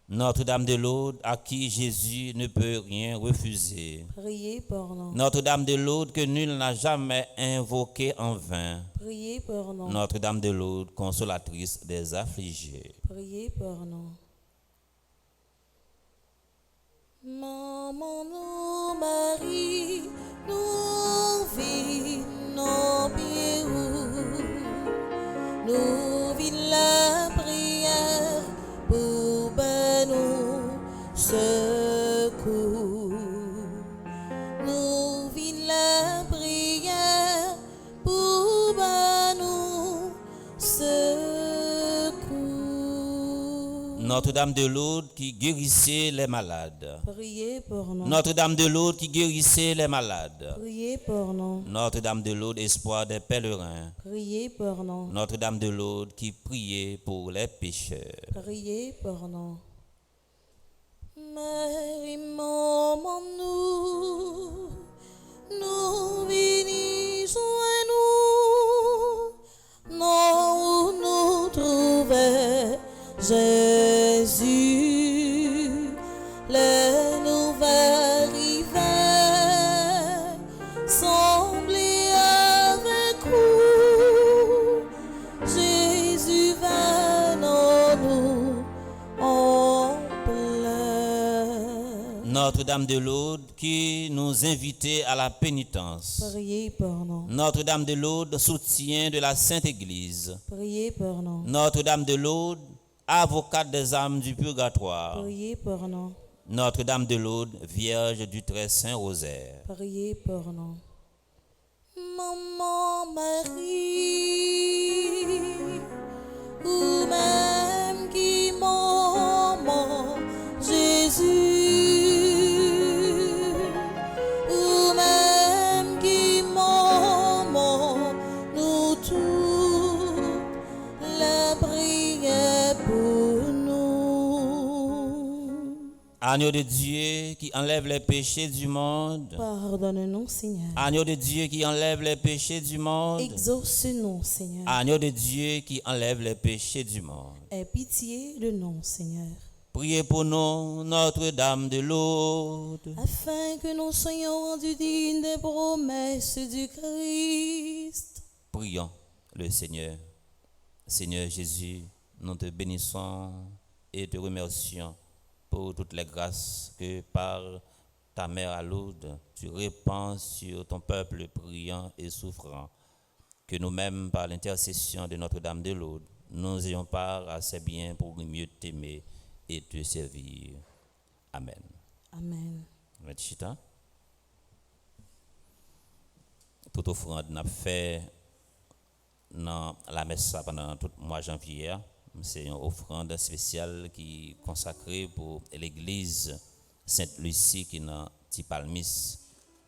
B: Notre-Dame de Lourdes, à qui Jésus ne peut rien refuser.
C: Priez pour nous.
B: Notre-Dame de Lourdes, que nul n'a jamais invoquée en vain.
C: Priez pour nous.
B: Notre-Dame de Lourdes, consolatrice des affligés.
C: Priez pour nous. Maman, nous, Marie, nous vîmes Pierrot, nous vîmes la prière pour nous secours. Nous vîmes la prière pour nous secours.
B: Notre-Dame de Lourdes, qui guérissait les malades.
C: Priez pour nous.
B: Notre-Dame de Lourdes, qui guérissait les malades.
C: Priez pour nous.
B: Notre-Dame de Lourdes, espoir des pèlerins.
C: Priez pour nous.
B: Notre-Dame de Lourdes, qui priait pour les pécheurs.
C: Priez pour nous. Marie, maman, nous venons à nous, non où nous trouver Jésus, les nouvelles arrivées, semblez avec vous, Jésus va nous en plein.
B: Notre-Dame de Lourdes, qui nous invitait à la pénitence.
C: Priez pour nous.
B: Notre-Dame de Lourdes, soutien de la Sainte Église.
C: Priez pour nous.
B: Notre-Dame de Lourdes, avocate des âmes du purgatoire.
C: Priez pour nous.
B: Notre-Dame de Lourdes, Vierge du Très Saint Rosaire.
C: Priez pour nous. Maman Marie, ou même qui maman Jésus, ou même qui maman nous tous, la prière pour nous.
B: Agneau de Dieu qui enlève les péchés du monde.
C: Pardonne-nous, Seigneur.
B: Agneau de Dieu qui enlève les péchés du monde.
C: Exauce-nous, Seigneur.
B: Agneau de Dieu qui enlève les péchés du monde.
C: Aie pitié de nous, Seigneur.
B: Priez pour nous, Notre-Dame de Lourdes.
C: Afin que nous soyons rendus dignes des promesses du Christ.
B: Prions le Seigneur. Seigneur Jésus, nous te bénissons et te remercions pour toutes les grâces que par ta mère à Lourdes, tu répands sur ton peuple priant et souffrant. Que nous-mêmes, par l'intercession de Notre-Dame de Lourdes, nous ayons part à ces biens pour mieux t'aimer et te servir. Amen.
C: Amen.
B: Chita. Toute offrande n'a fait dans la messe pendant tout le mois de janvier. C'est une offrande spéciale qui est consacrée pour l'église Sainte-Lucie qui est dans Tipalmis,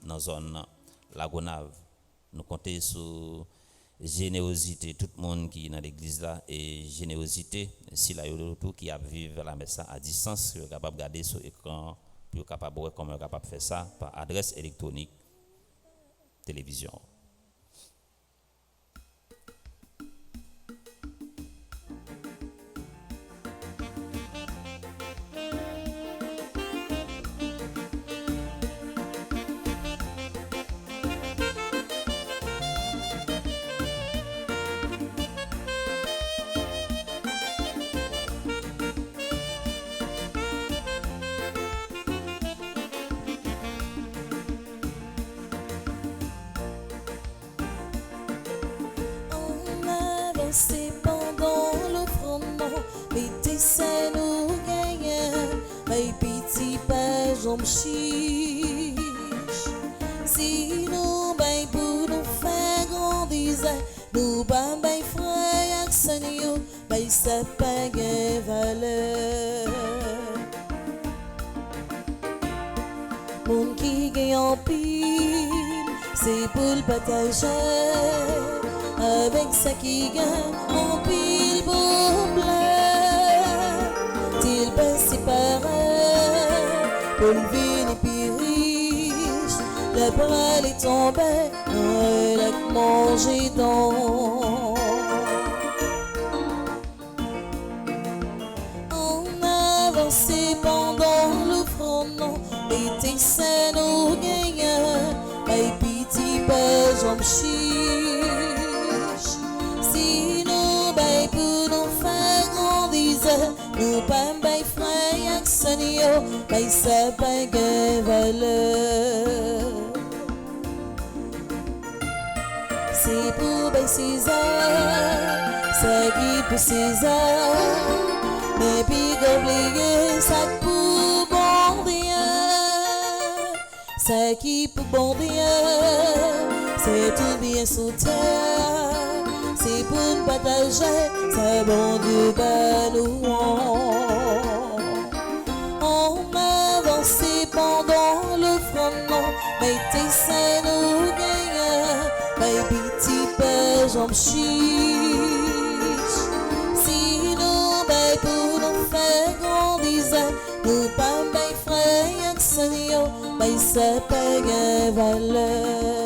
B: dans la zone Lagonave. Nous comptons sur générosité, tout le monde qui est dans l'église là, et générosité, si la tout qui a vivre la messe à distance, qui est capable de regarder sur l'écran, puis capable de voir comment est capable de faire ça par adresse électronique, télévision.
C: C'est pendant le froment, mettez ça nous gagnons, mais petit pas j'en chiche. Si nous ben pour nous faire grandir, nous ben frère accent yo, ben ça pas gain valeur. Mon qui gagne en pile, c'est pour le partager. Avec ça qui gagne, on pile pour blanc. T'il passe pareil, pour le vin et puis riche. Le bras est tombé, il a mangé dans. On avançait pendant le front, et tes seins nous gagnent, mais pitié pas j'en chie. Nous pas bay frère accent yo, mais ça pas gain valeur. C'est pour bay César, ça qui pour César, mais puis oublier ça pour bon Dieu, ça qui pour bon Dieu, c'est tout bien sous terre. C'est pour nous partager, c'est bon Dieu ben on avance pendant le front, mais tes seins nous gagnent, mais petit peu j'en chiche. Si nous ben pour nous faire grandir, nous pas ben frère accent yo, mais ça pas gain valeur.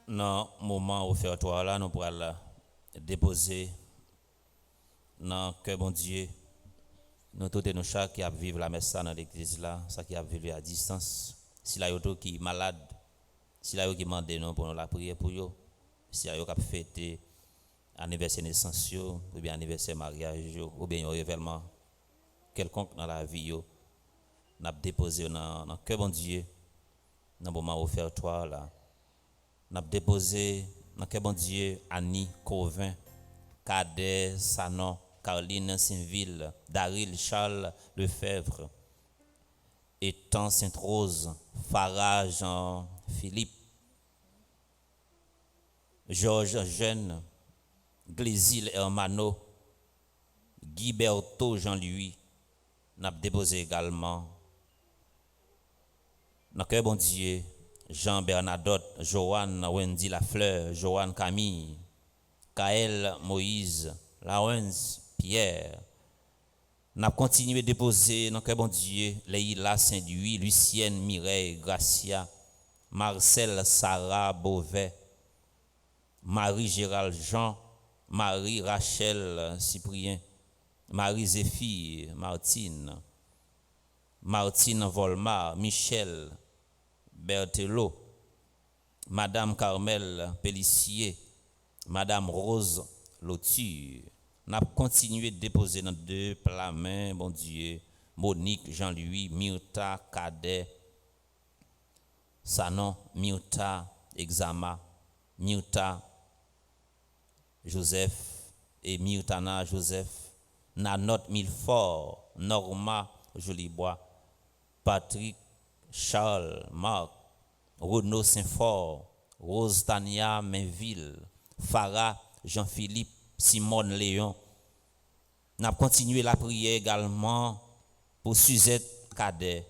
B: Dans le moment offertoire là, nous pourrons la déposer dans le cœur bon Dieu nous tous et nous chaque qui a vivre la messe dans l'église là, ça qui a vécu à distance. Si là yo qui malade, si là yo qui demande nous pour nous la prière pour yo, si là yo qui fêter anniversaire naissance yo, ou bien anniversaire mariage yo, ou bien un révèlement quelconque dans la vie yo, n'a déposé dans cœur bon Dieu dans moment offertoire là. N'a déposé dans cœur bon Dieu Annie Covin, Cadet Sanon, Caroline Saint-Ville, Daryl Charles Lefebvre, Étang Sainte-Rose, Farah Jean-Philippe, Georges Jeune, Glésil Hermano, Guiberto Jean-Louis. N'a déposé également dans cœur bon Dieu Jean Bernadotte, Joanne Wendy Lafleur, Joanne Camille, Kaël Moïse, Lawrence Pierre. N'a continué à déposer dans cœur bon Dieu Leïla Saint-Louis, Lucienne Mireille Gracia, Marcel Sarah Beauvais, Marie Gérald Jean, Marie Rachel Cyprien, Marie Zéphine Martine, Martine Volmar, Michel Berthelot, Madame Carmel Pellissier, Madame Rose Loture. N'a continué de déposer dans deux plats mains, bon Dieu, Monique Jean-Louis, Myrta Cadet, Sanon, Myrta Exama, Myrta Joseph et Myrtana Joseph, Nanotte Milfort, Norma Jolibois, Patrick Charles Marc, Renaud Saint-Fort, Rose Tania Mainville, Farah Jean-Philippe, Simone Léon. N'a continué la prière également pour Suzette Cadet,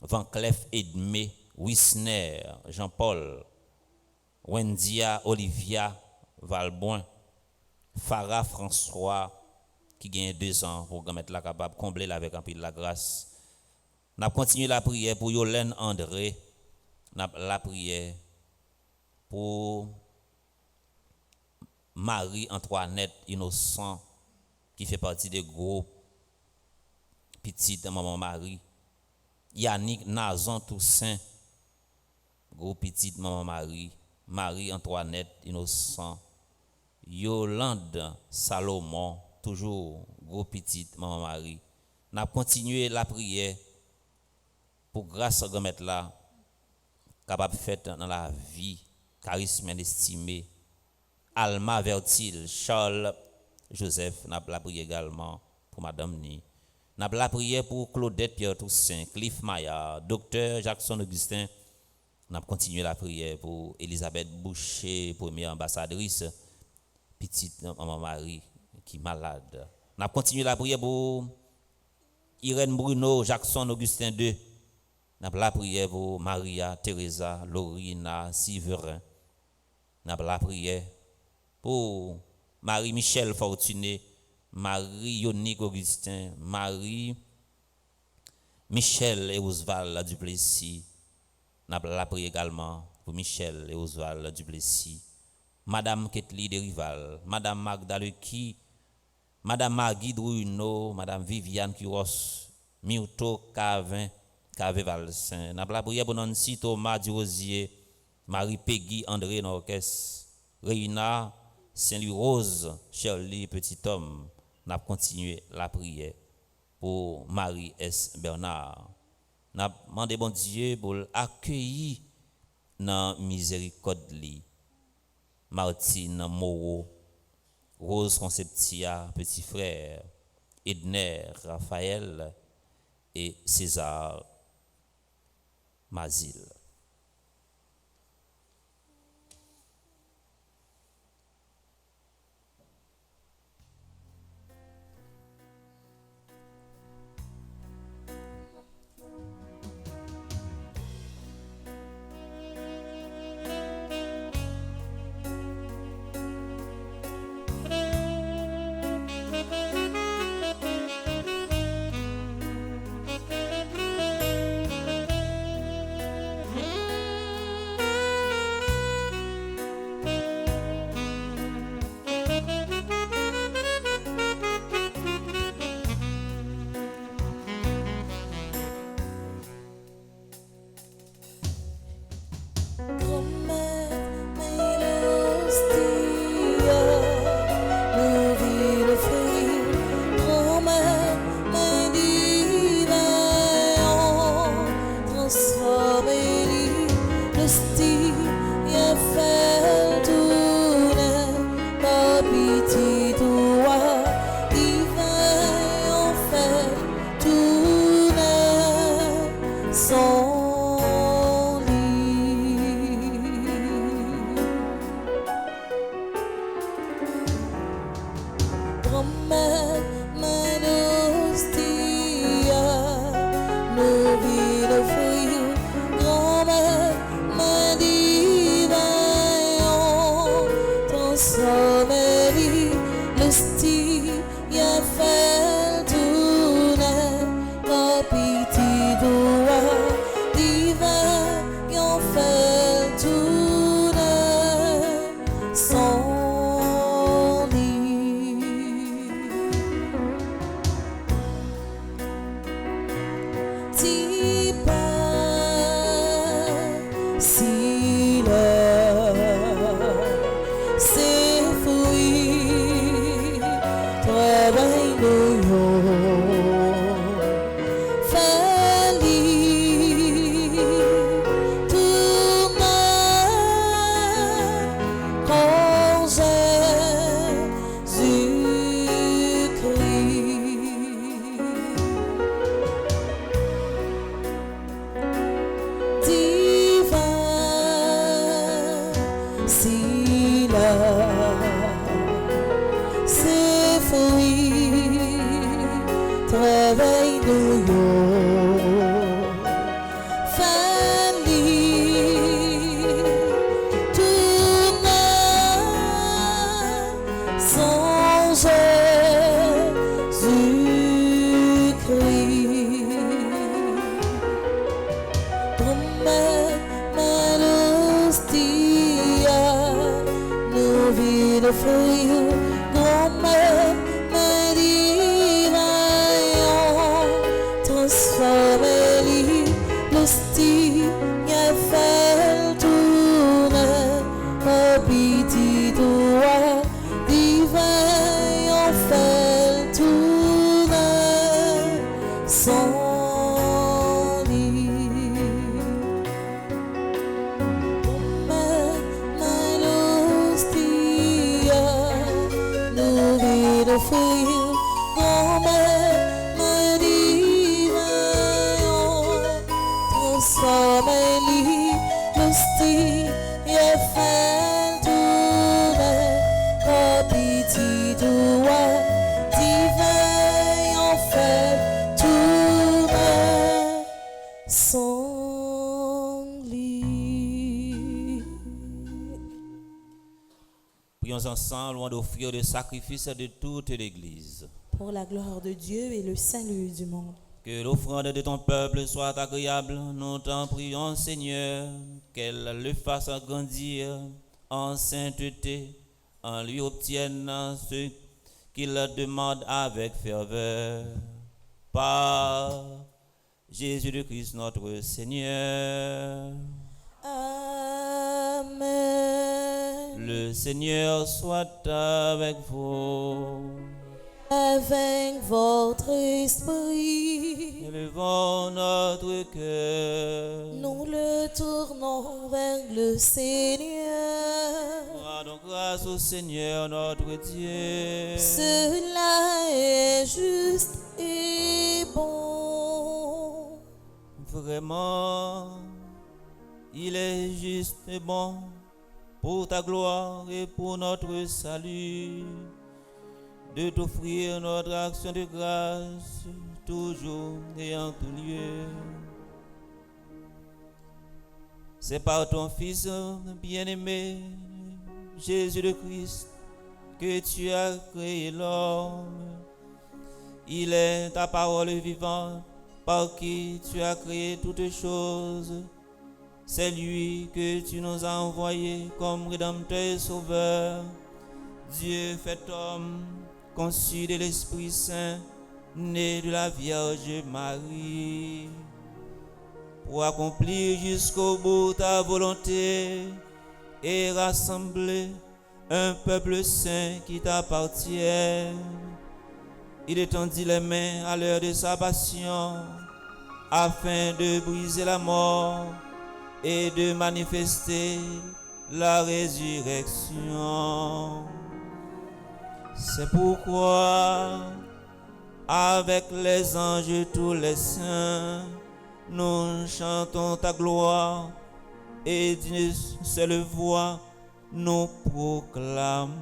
B: Van Clef Edmé, Wisner Jean-Paul, Wendia Olivia Valboin, Farah François qui gagne 2 ans pour mettre la capable combler avec un peu de la grâce. N'a continué la prière pour Yolène André, n'a la prière pour Marie-Antoinette Innocent qui fait partie du groupe Petite Maman Marie, Yannick Nazon Toussaint, groupe Petite Maman Marie, Marie-Antoinette Innocent, Yolande Salomon, toujours groupe Petite Maman Marie. N'a continué la prière pour grâce à remettre là capable faite dans la vie, charisme estimé. Alma Vertil, Charles Joseph, n'a la prière également pour Madame Ni. N'a la prière pour Claudette Pierre Toussaint, Cliff Maya, Docteur Jackson Augustin. N'a continué la prière pour Elisabeth Boucher, première ambassadrice, petite maman Marie qui est malade. N'a continué la prière pour Irène Bruno, Jackson Augustin II. N'a la prière pour Maria Teresa Lorina Siverin. N'a la prière pour Marie-Michel Fortuné, Marie-Yonique Augustin, Marie-Michel et Oswald Duplessis. N'a la prière également pour Michel et Oswald Duplessis, Madame Ketli Derival, Madame Magda Lequi, Madame Magui Druno, Madame Viviane Kiros, Myrto Cavin, Cave Valsin. N'a la prière pour Nancy Thomas Durosier, Marie Peggy André Norques, Reina Saint-Louis Rose, Shirley Petit Homme. N'a continué la prière pour Marie S. Bernard. N'a demandé bon Dieu pour accueillir dans miséricorde li Martine Moreau, Rose Conceptia, petit frère, Edner Raphaël et César Mazil.
C: Grand-mère, Manostia, nous vit le feu. Grand-mère, Madivayon, ton sommeil, le style, y'a fait tourner, ta petite doigt, divin, y'en fait tourner, son lit. T'y pas, si là, c'est fouillé, travail de yo, fallait tout mal, quand Jésus-Christ. Divin, si là, c'est fouillé, travail de yo, fallait tout mal, sans Jésus-Christ. Grand-mère, Manostia, nous vit le feu. Grand-mère, Madivayon, transforme-les, le style, y'a fait tourner, au petit doigt, divin, y'en fait tourner, son lit. Manostia, nous vit le feu. Grand-mère, Madivayon, transforme-les, le style, y'a fait tourner, au petit doigt, divin, y'en fait tourner, son lit.
B: Prions ensemble avant d'offrir le sacrifice de toute l'Église.
C: Pour la gloire de Dieu et le salut du monde.
B: Que l'offrande de ton peuple soit agréable. Nous t'en prions, Seigneur, qu'elle le fasse grandir en sainteté, en lui obtienne ce qu'il demande avec ferveur. Par Jésus le Christ notre Seigneur.
C: Amen.
B: Le Seigneur soit avec vous.
C: Avec votre esprit,
B: Élevons notre cœur.
C: nous le tournons vers le Seigneur.
B: Rendons grâce au Seigneur notre Dieu.
C: Cela est juste et bon.
B: Vraiment, il est juste et bon pour ta gloire et pour notre salut de t'offrir notre action de grâce toujours et en tout lieu. C'est par ton Fils bien-aimé, Jésus le Christ, que tu as créé l'homme. Il est ta parole vivante par qui tu as créé toutes choses. C'est lui que tu nous as envoyé comme Rédempteur et Sauveur. Dieu fait homme, conçu de l'Esprit Saint, né de la Vierge Marie, pour accomplir jusqu'au bout ta volonté et rassembler un peuple saint qui t'appartient. Il étendit les mains à l'heure de sa passion afin de briser la mort et de manifester la résurrection. C'est pourquoi, avec les anges tous les saints, nous chantons ta gloire et d'une seule voix nous proclamons.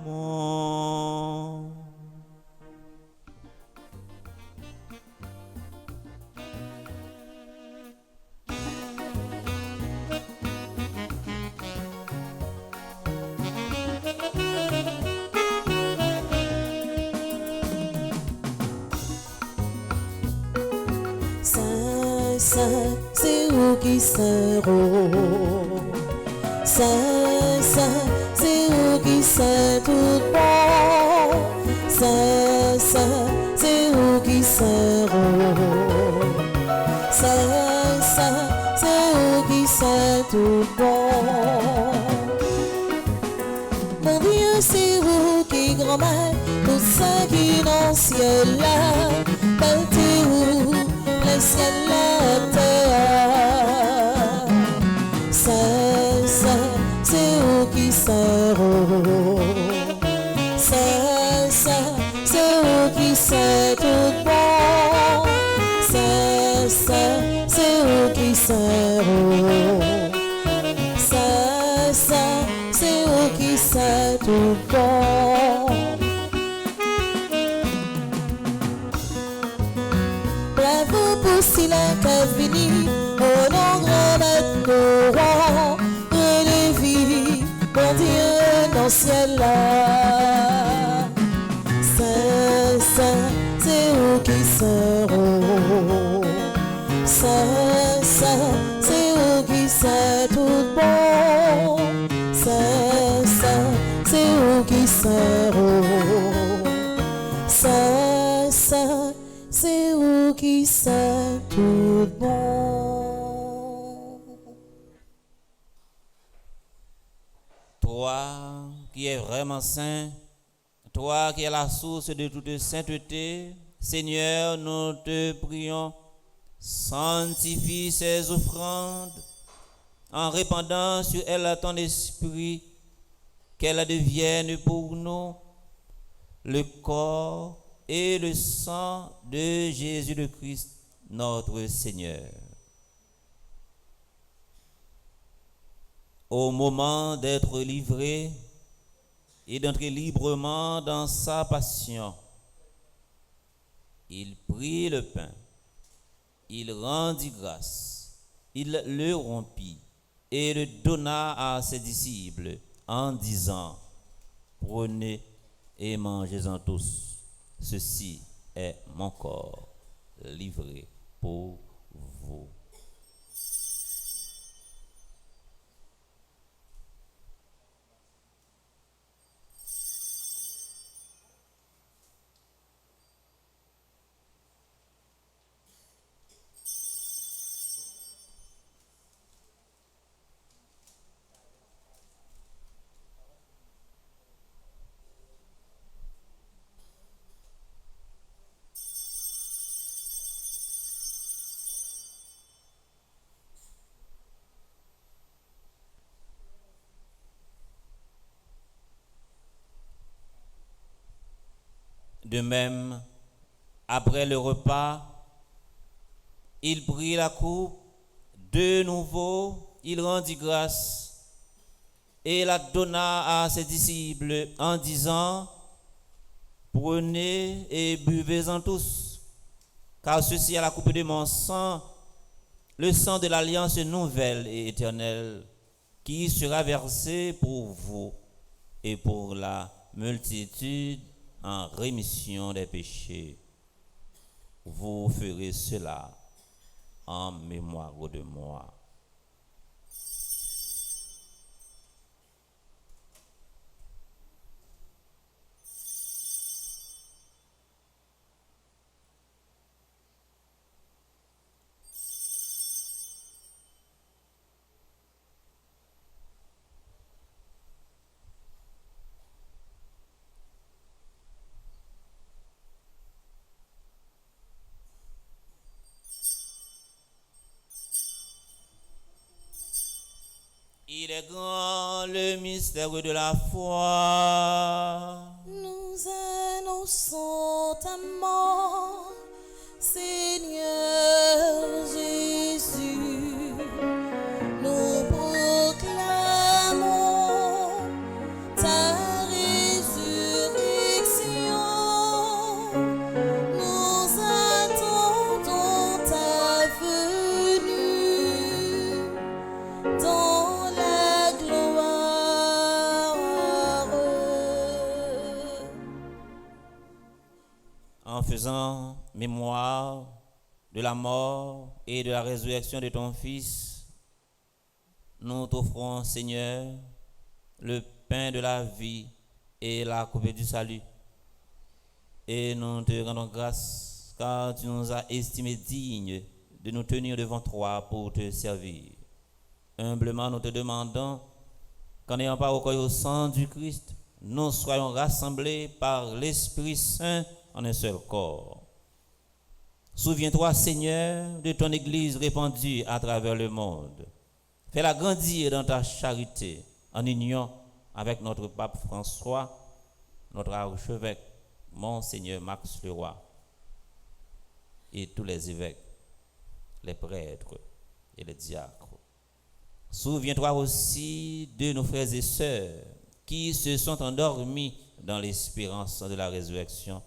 C: Saint, c'est où qui Saint roi. Saint, Saint, c'est où qui Saint tout bon. Saint, Saint, c'est où qui Saint roi. Saint, Saint, c'est où qui Saint tout bon. Mon Dieu, c'est vous qui grand-mère, tout ça qui dans le ciel là, battez où le ciel la terre. Saint, Saint, c'est vous qui Saint roi. Saint, Saint, c'est vous qui Saint tout bon. Saint, Saint, c'est vous qui Saint roi. Saint, Saint, c'est vous qui Saint tout bon. Bravo pour si la vini, au nom grand maître roi, relevez, bon Dieu dans le ciel là. Saint, Saint, c'est vous qui Saint roi. Saint, Saint, c'est vous qui Saint tout bon. Saint, Saint, c'est vous qui Saint roi. Saint, Saint, c'est vous qui Saint tout bon.
B: Toi qui es vraiment saint, toi qui es la source de toute sainteté, Seigneur, nous te prions, sanctifie ces offrandes en répandant sur elles ton esprit, qu'elles deviennent pour nous le corps et le sang de Jésus le Christ, notre Seigneur. Au moment d'être livré et d'entrer librement dans sa passion, il prit le pain, il rendit grâce, il le rompit et le donna à ses disciples en disant: prenez et mangez-en tous, ceci est mon corps livré pour vous. De même, après le repas, il prit la coupe, de nouveau, il rendit grâce et la donna à ses disciples en disant: prenez et buvez-en tous, car ceci est la coupe de mon sang, le sang de l'alliance nouvelle et éternelle, qui sera versé pour vous et pour la multitude en rémission des péchés. Vous ferez cela en mémoire de moi. Il est grand le mystère de la foi.
C: Nous annonçons ta mort, Seigneur Jésus. Nous proclamons ta résurrection. Nous attendons ta venue dans la gloire.
B: En faisant mémoire de la mort et de la résurrection de ton Fils, nous t'offrons, Seigneur, le pain de la vie et la coupe du salut. Et nous te rendons grâce car tu nous as estimés dignes de nous tenir devant toi pour te servir. Humblement, nous te demandons qu'en n'ayant pas recours au sang du Christ, nous soyons rassemblés par l'Esprit Saint en un seul corps. Souviens-toi, Seigneur, de ton Église répandue à travers le monde. Fais-la grandir dans ta charité, en union avec notre pape François, notre archevêque, Monseigneur Max Leroy, et tous les évêques, les prêtres et les diacres. Souviens-toi aussi de nos frères et sœurs qui se sont endormis dans l'espérance de la résurrection,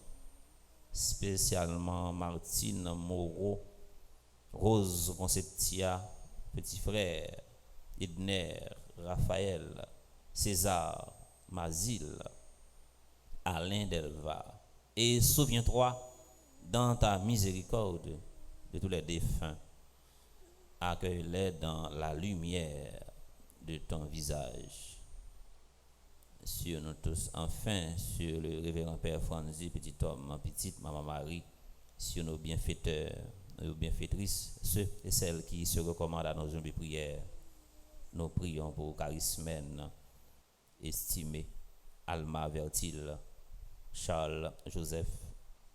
B: spécialement Martine Moreau, Rose Conceptia, petit frère, Edner, Raphaël, César, Mazil, Alain Delva. Et souviens-toi dans ta miséricorde de tous les défunts. Accueille-les dans la lumière de ton visage. Sur nous tous, enfin, sur le révérend Père Franzi, petit homme, petite Maman Marie, sur nos bienfaiteurs, nos bienfaitrices, ceux et celles qui se recommandent à nos humbles prières. Nous prions pour Charismène, estimé, Alma Vertil, Charles Joseph,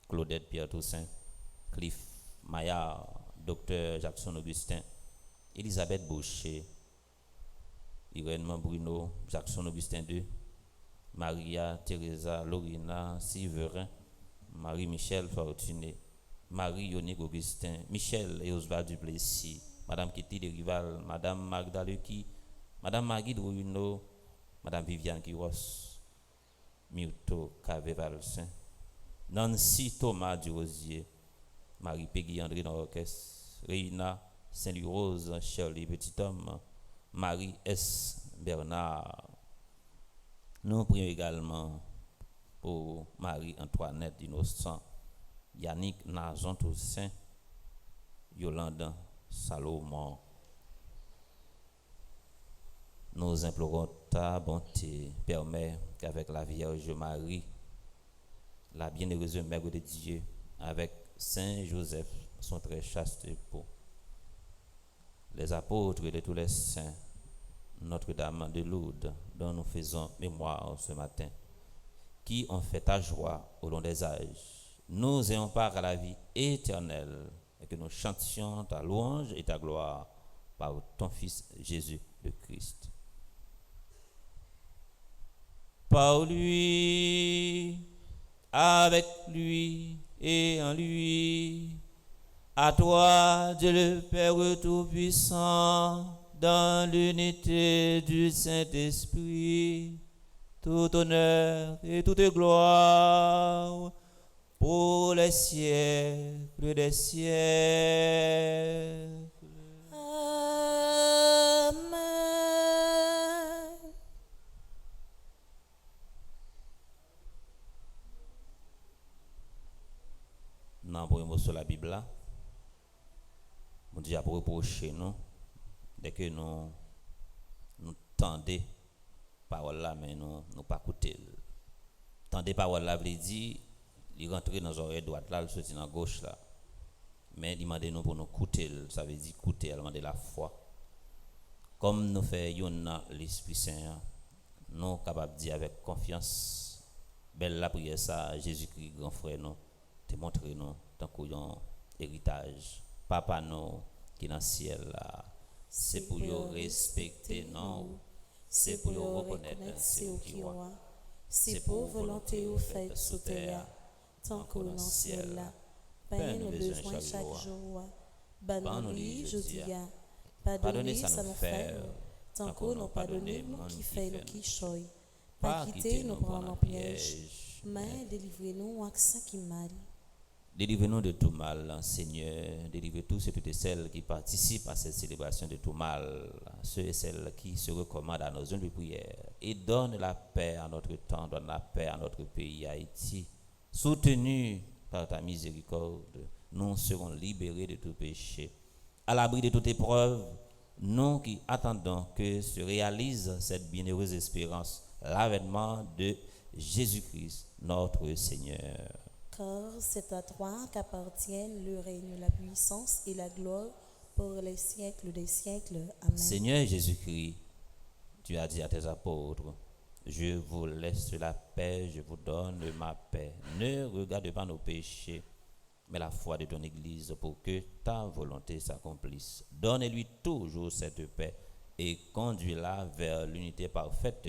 B: Claudette Pierre Toussaint, Cliff Maillard, Docteur Jackson Augustin, Elisabeth Boucher, Irène Bruno, Jackson Augustin II, Maria Teresa Lorina Siverin, Marie-Michel Fortuné, Marie-Yonique Augustin, Michel et Oswald Duplessis, Madame Kitty de Rival, Madame Magda Lecky, Madame Magui Drouino, Madame Viviane Quiros, Myrto Cavé-Valsin, Nancy Thomas Durosier, Marie Peggy André Norquès, Reina Saint-Louis-Rose, Shirley Petit-Homme, Marie S. Bernard. Nous prions également pour Marie-Antoinette Innocent, Yannick Nazon Toussaint, Yolande Salomon. Nous implorons ta bonté, permet qu'avec la Vierge Marie, la bienheureuse Mère de Dieu, avec Saint Joseph, son très chaste époux, les apôtres de tous les saints, Notre-Dame de Lourdes, dont nous faisons mémoire ce matin, qui ont fait ta joie au long des âges, nous ayons part à la vie éternelle et que nous chantions ta louange et ta gloire par ton Fils Jésus le Christ. Par lui, avec lui et en lui, à toi, Dieu le Père Tout-Puissant, dans l'unité du Saint-Esprit, tout honneur et toute gloire pour les siècles des siècles.
C: Amen.
B: Non, pour nous sur la Bible là, mon Dieu a pour reprocher nous dès que nous tendons parole là, mais nous pas écouter. Tendez parole là, veut dire il rentre dans nos oreilles droite là, il sortit dans gauche là. Mais demandez nous pour nous écouter, ça veut dire écouter, demander la foi. Comme nous faisons l'Esprit Saint, nous capables de dire avec confiance, belle la prière ça, Jésus-Christ grand frère nous, te montrer nous tant qu'on héritage. Papa nous qui dans le ciel là, c'est pour nous respecter nous, c'est pour nous reconnaître c'est au qui roi.
C: C'est pour volonté ou faite sous terre, tant qu'on dans le ciel là. Pain nos besoins chaque jour. Banne-nous je dis, pardonnez ça nous faire, tant qu'on n'a pas donné nous qui fait nous qui choy. Pas quitter nous prendre en piège, mais délivrez-nous accent qui mal.
B: Délivrez-nous de tout mal, Seigneur. Délivrez tous et toutes celles qui participent à cette célébration de tout mal, ceux et celles qui se recommandent à nos zones de prière. Et donne la paix à notre temps, donne la paix à notre pays, Haïti, soutenu par ta miséricorde. nous serons libérés de tout péché. À l'abri de toute épreuve, nous qui attendons que se réalise cette bienheureuse espérance, l'avènement de Jésus-Christ, notre Seigneur.
C: Car c'est à toi qu'appartiennent le règne, la puissance et la gloire pour les siècles des siècles. Amen.
B: Seigneur Jésus-Christ, tu as dit à tes apôtres, je vous laisse la paix, je vous donne ma paix. Ne regarde pas nos péchés, mais la foi de ton Église pour que ta volonté s'accomplisse. Donne-lui toujours cette paix et conduis-la vers l'unité parfaite,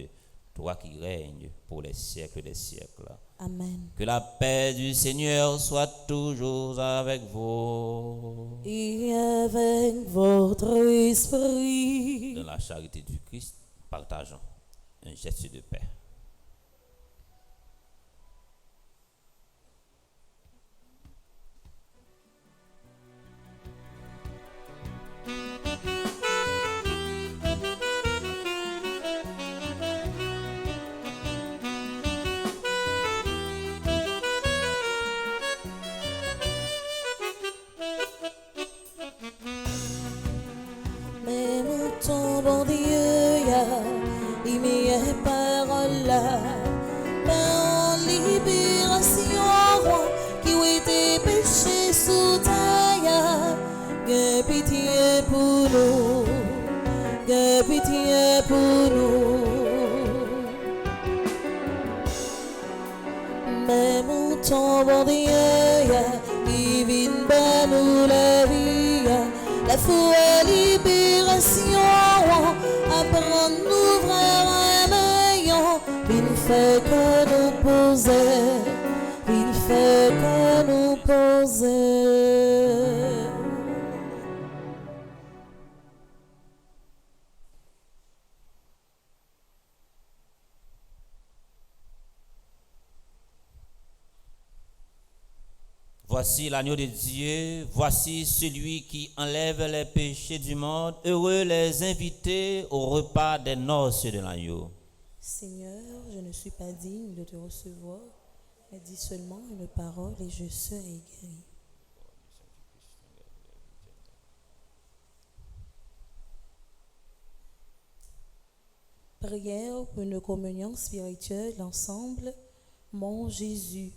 B: toi qui règnes pour les siècles des siècles.
C: Amen.
B: Que la paix du Seigneur soit toujours avec vous.
C: Et avec votre esprit.
B: Dans la charité du Christ, partageons un geste de paix.
C: Mais mon bon Dieu, il m'est parole là, en libération, qui ont été péchés sous taille, que pitié pour nous, que pitié pour nous. Mais mon bon Dieu, il vient nous la vie, la foi libération, apprendre nous frères un maillon, il fait que nous poser, il fait que nous poser.
B: Voici l'agneau de Dieu, voici celui qui enlève les péchés du monde. Heureux les invités au repas des noces de l'agneau.
C: Seigneur, je ne suis pas digne de te recevoir, mais dis seulement une parole et je serai guéri. Prière pour une communion spirituelle ensemble. Mon Jésus,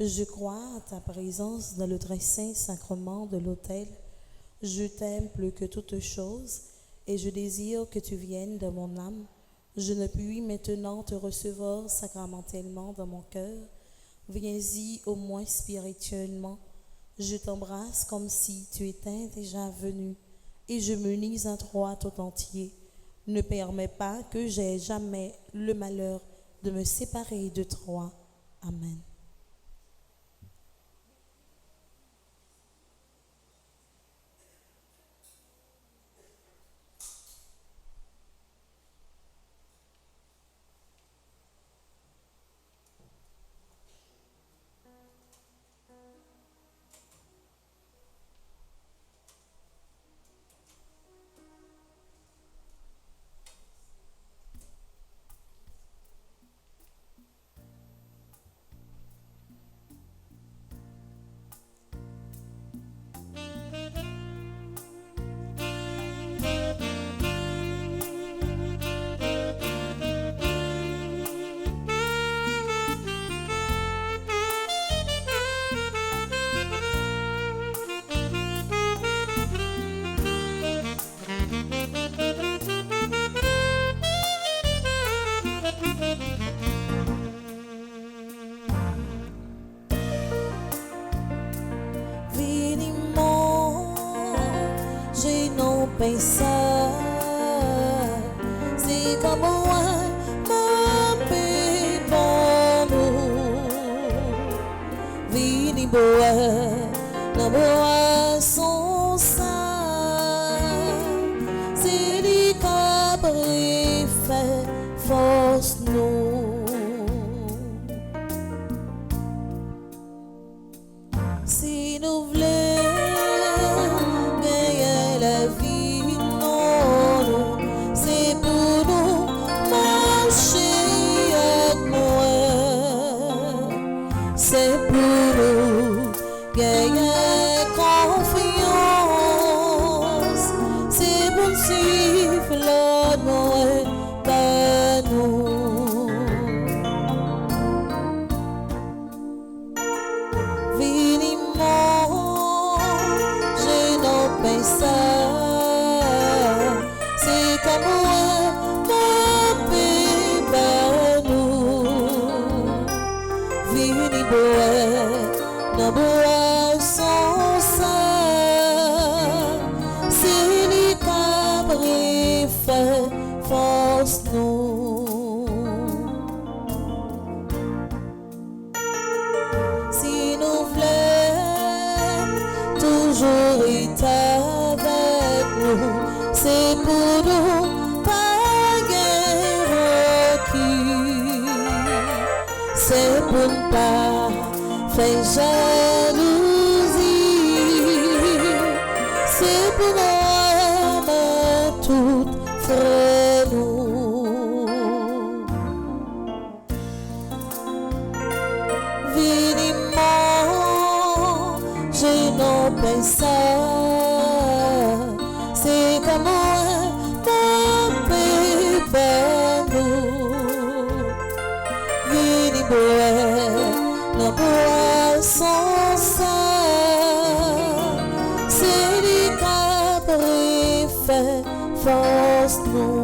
C: je crois à ta présence dans le très saint sacrement de l'autel. Je t'aime plus que toute chose et je désire que tu viennes dans mon âme. Je ne puis maintenant te recevoir sacramentellement dans mon cœur. Viens-y au moins spirituellement. Je t'embrasse comme si tu étais déjà venu et je me lis à toi tout entier. Ne permets pas que j'aie jamais le malheur de me séparer de toi. Amen. Pensar, c'est comme moi, mon pépomo, vini boa, na boisson ça, c'est lui qui préfère force nous, si nous voulons gagner la vie. C'est pour nous gagner nos bois sont sains, c'est les cabris fait force nous. Si nous voulons toujours être avec nous, c'est pour nous pas requis, c'est pour ne pas faire jalousie, c'est pour aimer tout frère nous. Viniment, je n'en pense ça, c'est comme moi, mon bébé nous. Viniment, nos bois sont sains, c'est les cabris fait force nous.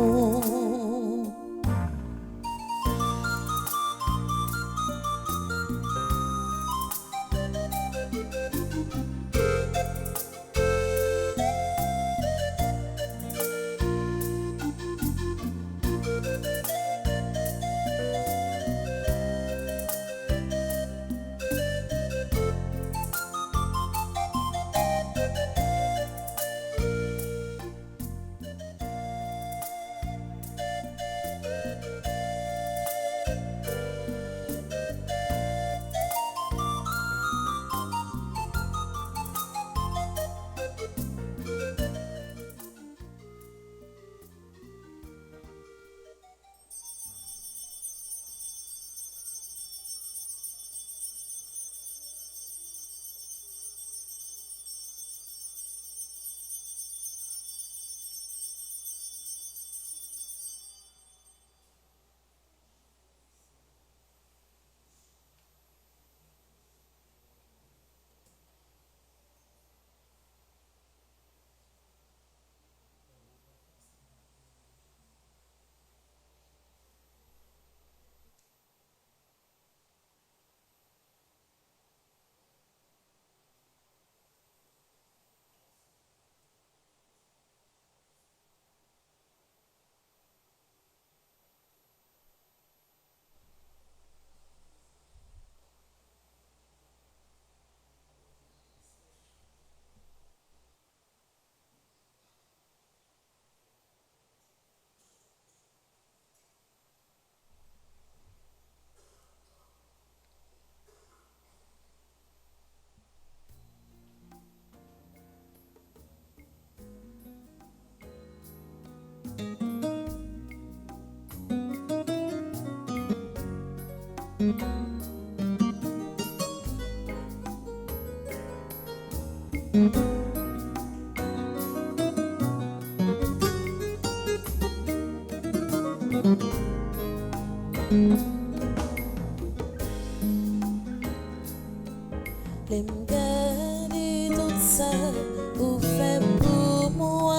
C: Les me garder toute seule ou fait pour moi.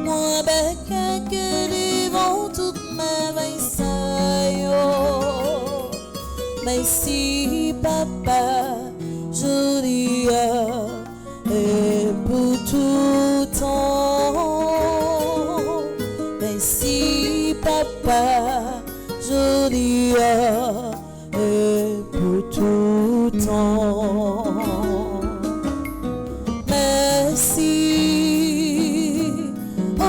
C: Moi, ben, que les vents toutes mes veilles. Mais si papa, je dis et pour tout temps. Mais si papa, je dis et pour tout temps. Merci, oh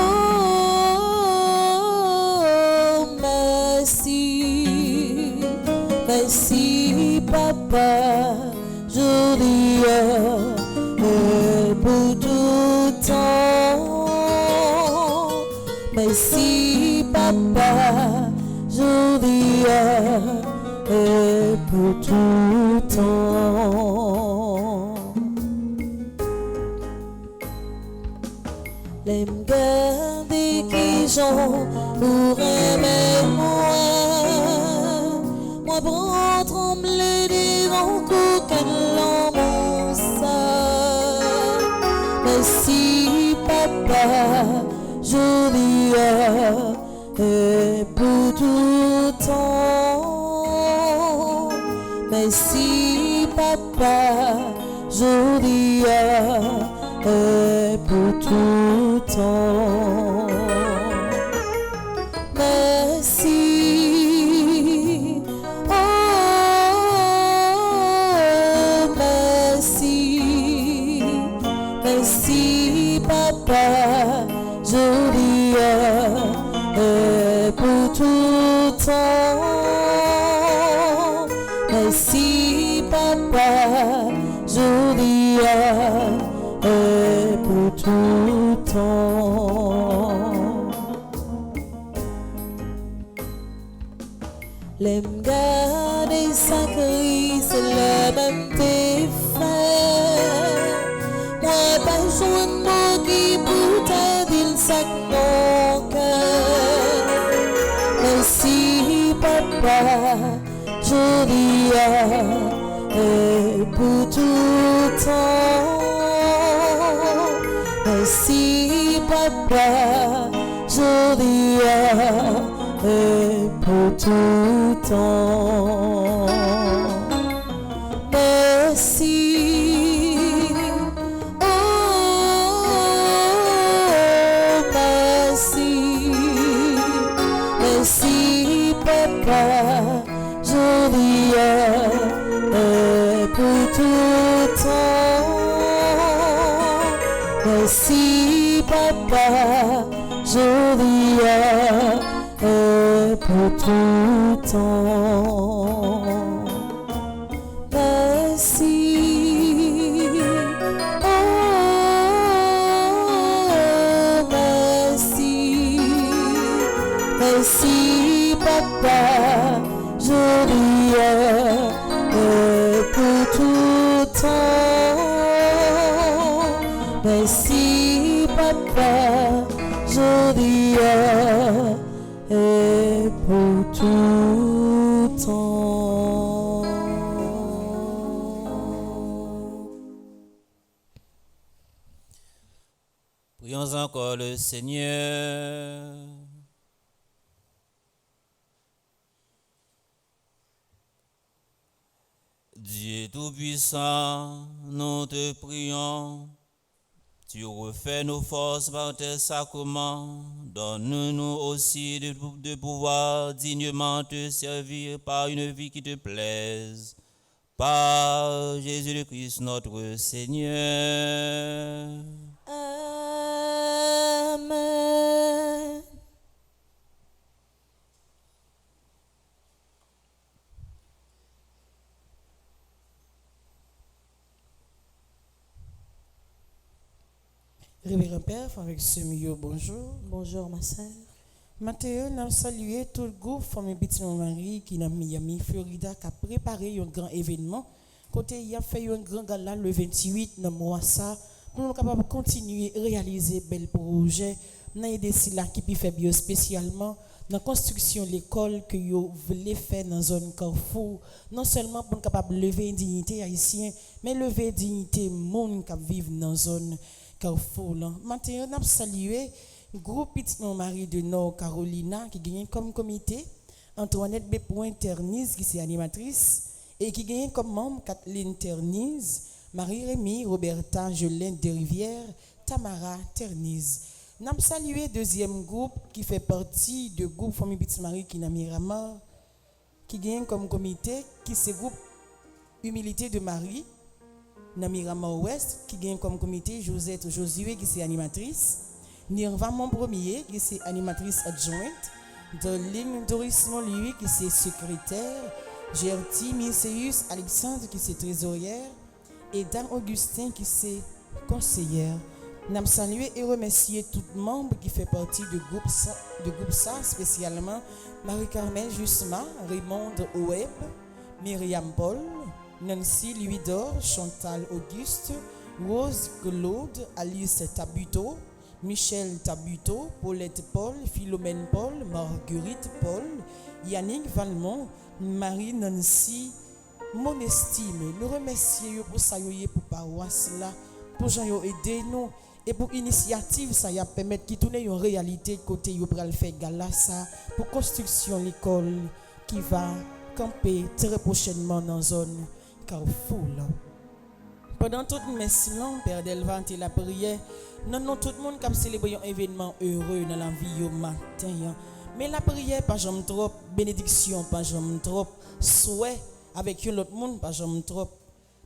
C: merci, merci papa, je dis et pour tout temps. Merci papa, je dis et pour tout temps. Les me garder qui j'en pour aimer moi pour trembler devant qu'aucun l'homme ça. Mais si papa, je dis et pour tout temps. Mais Merci papa, jolie et pour tout temps. Merci, oh merci, merci papa, jolie et pour tout temps. Merci papa, jolie et pour tout temps. L'aime garder sacré, c'est le même défait. Moi, pas jouer de mots qui pour t'aider sac mon cœur. Merci papa, jolie et pour tout temps. Merci papa, jolie et pour tout temps. Merci, oh merci, merci papa, jolie et pour tout temps. Merci papa, jolie et pour tout temps. Merci, oh merci, merci papa, jolie et pour tout temps. Merci papa, jolie et pour tout temps.
B: Prions encore le Seigneur. Dieu Tout-Puissant, nous te prions. Tu refais nos forces par tes sacrements. Donne-nous aussi de pouvoir dignement te servir par une vie qui te plaise. Par Jésus le Christ notre Seigneur.
C: Amen.
D: Révérend Père, avec ce milieu, bonjour.
C: Bonjour ma soeur.
D: Mathieu, nous saluons tout le groupe Famille Petit Marie qui est dans Miami, Florida, qui a préparé un grand événement. Côté, il a fait un grand gala le 28 dans mois ça, pour nous capables de continuer à réaliser bel projet. Nous avons des là qui peut faire bio spécialement dans la construction de l'école que vous voulez faire dans la zone Carrefour. Non seulement pour nous capables de lever une dignité haïtienne, mais lever une dignité monde qui vivent dans la zone Carrefour. Maintenant, nous avons salué le groupe Petit Marie de Nord Carolina qui gagne comme comité Antoinette B. Ternise qui est animatrice et qui gagne comme membre Kathleen Ternise, Marie-Rémy, Roberta, Jolène Desrivières, Tamara Ternise. Nous avons salué le deuxième groupe qui fait partie du groupe Famille Petit Marie qui est dans Miramar, qui gagne comme comité, qui c'est groupe Humilité de Marie, dans Miramar Ouest, qui gagne comme comité Josette Josué, qui est animatrice, Nirva Mon Premier, qui est animatrice adjointe, Dorline Doris Montlouis, qui est secrétaire, Gertie Mirceus Alexandre, qui est trésorière, et Dan Augustin, qui est conseillère. Nous saluons et remercier tout le monde qui fait partie du groupe SA, spécialement Marie-Carmel Jusma, Raymond Oeb, Myriam Paul, Nancy Louis-Dor, Chantal Auguste, Rose Claude, Alice Tabuteau, Michel Tabuteau, Paulette Paul, Philomène Paul, Marguerite Paul, Yannick Valmont, Marie Nancy, mon estime. Nous remercions pour ça, pour paroisse là, pour gens aider nous et pour initiative ça y a permettre qui tourne en réalité côté yo pral faire gala ça pour construction l'école qui va
E: camper très prochainement dans la zone Carrefour. Pendant toute messe, Père Delvan et la prière, non, tout le monde qui a célébré un événement heureux dans la vie au matin. Mais la prière, pas jamais trop, bénédiction, pas jamais trop, souhait avec l'autre monde, pas jamais trop.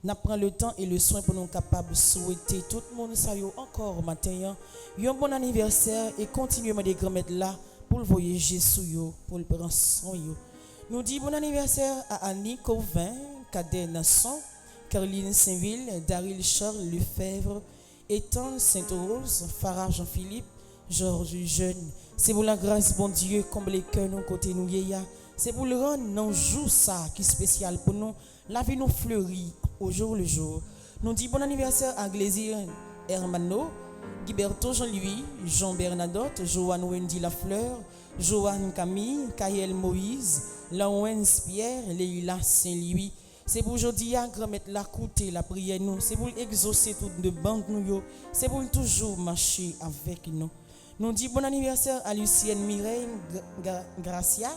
E: Nous prenons le temps et le soin pour nous capables de souhaiter tout le monde ça encore matin. Un bon anniversaire et continuez de grands là pour le voyager sur yo, pour le prendre soin yo. Nous disons bon anniversaire à Annie Covin, Cadet Nasson, Caroline Saint-Ville, Daryl Charles Lefebvre, Ethan Saint-Rose, Farah Jean-Philippe, Georges Jeune. C'est pour la grâce, bon Dieu, comble les cœurs, nous côté nous yéya. C'est pour le rendre, non, jour ça, qui est spécial pour nous. La vie nous fleurit au jour le jour. Nous disons bon anniversaire à Glésir Hermano, Guiberto Jean-Louis, Jean Bernadotte, Joanne Wendy Lafleur, Joanne Camille, Kaël Moïse, Laurence Pierre, Leila Saint-Louis. C'est pour aujourd'hui à remettre la coûter la prière nous. C'est pour exaucer toutes de bandes nous. C'est pour toujours marcher avec nous. Nous disons bon anniversaire à Lucienne Mireille Gracia,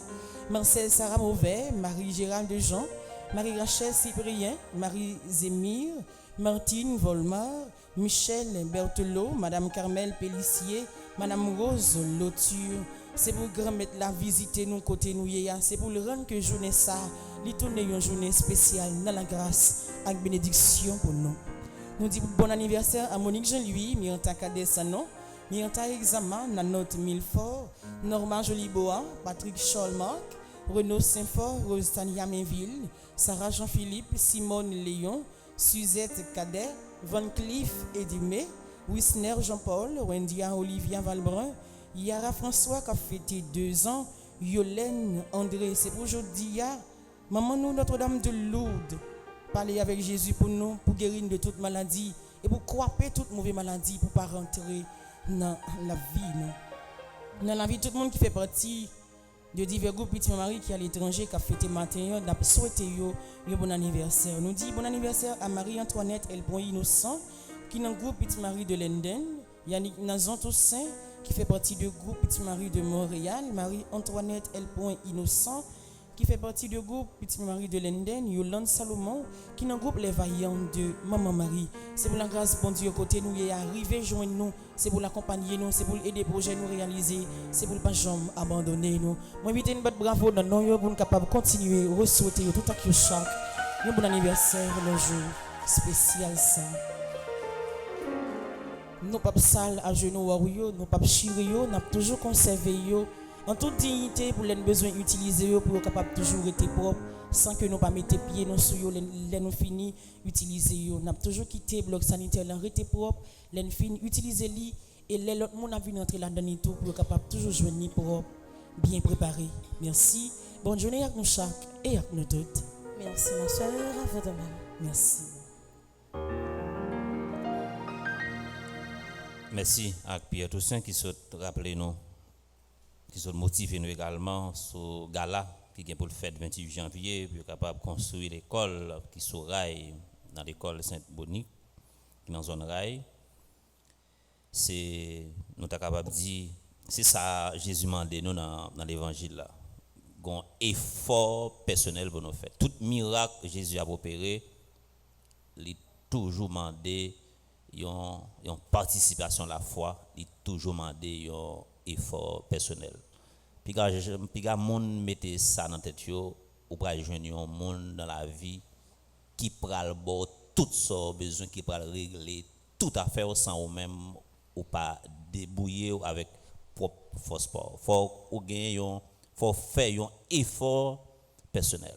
E: Marcel Sarah Mauvais, Marie-Gérald Dejean, Marie-Rachel Cyprien, Marie-Zémire, Martine Volmar, Michel Berthelot, Madame Carmel Pellissier, Madame Rose Loture. C'est pour grand mettre la visiter nous côté nous. C'est pour le rendre que journée ça, lui tourner une journée spéciale dans la grâce avec bénédiction pour nous. Nous disons bon anniversaire à Monique Jean-Louis, Miranta Cadet Sanon, Miranta Examen, Nanote Milfort, Norma Joliboa, Patrick Scholmark, Renaud Saint-Fort, Rose Tania Mainville, Sarah Jean-Philippe, Simone Léon, Suzette Cadet, Van Cleef Edimé, Wisner Jean-Paul, Wendia Olivia Valbrun, Yara François qui a fêté 2 ans, Yolène André. C'est pour aujourd'hui, maman nous Notre-Dame de Lourdes, parler avec Jésus pour nous, pour guérir de toute maladie et pour croiser toute mauvaise maladie, pour ne pas rentrer dans la vie. Dans la vie, tout le monde qui fait partie de divers groupes Petit Marie qui est à l'étranger, qui a fêté matin, nous avons souhaité un bon anniversaire. Nous disons bon anniversaire à Marie-Antoinette El Point Innocent, qui est dans le groupe Petit Marie de Lenden, Yannick Nazon Toussaint, qui fait partie du groupe Petit Marie de Montréal, Marie-Antoinette El Point Innocent, qui fait partie du groupe Petit Marie de Lenden, Yolande Salomon, qui est dans le groupe Les Vaillants de Maman Marie. C'est pour la grâce, bon Dieu, côté nous, est arrivé, joindre nous, c'est pour l'accompagner nous, c'est pour aider les projets nous réaliser, c'est pour ne pas jamais abandonner nous. Moi, invite une bonne bravo dans nous, pour nous capables de continuer, ressortir tout à coup chaque. Un bon anniversaire, le jour spécial ça. Nous pas sales à genoux, nous pas chirés, nous toujours conservé en toute dignité pour les besoins utiliser pour être capable toujours être propre sans que nous pas mettre pieds nous sur les nous fini utiliser nous toujours quitté bloc sanitaire là rester propre les fini utiliser li et les autres monde a venir entrer là-dedans tout pour être capable toujours joindre propre bien préparé. Merci. Bonne journée à nous chaque et à nous toutes.
C: Merci ma soeur, à vous de même.
E: Merci.
B: Merci à Pierre Toussaint qui se rappelle nous, qui se motive nous également sur Gala qui est pour le fête 28 janvier, pour être capable de construire l'école qui est sur Rail, dans l'école Sainte-Bonique, qui est dans zone Rail. C'est, nous sommes capables de dire, c'est ça Jésus m'a demandé nous dans l'évangile là. Un effort personnel pour nous faire. Tout miracle que Jésus a opéré, il a toujours demandé une participation à la foi, il toujours demandé un effort personnel. Puis quand monde mettait ça dans tête yo, ou pas joindre un monde dans la vie qui pral bord tout ça besoin qui pral régler tout affaire sans ou même ou pas débrouiller avec propre force. Faut faire un effort personnel.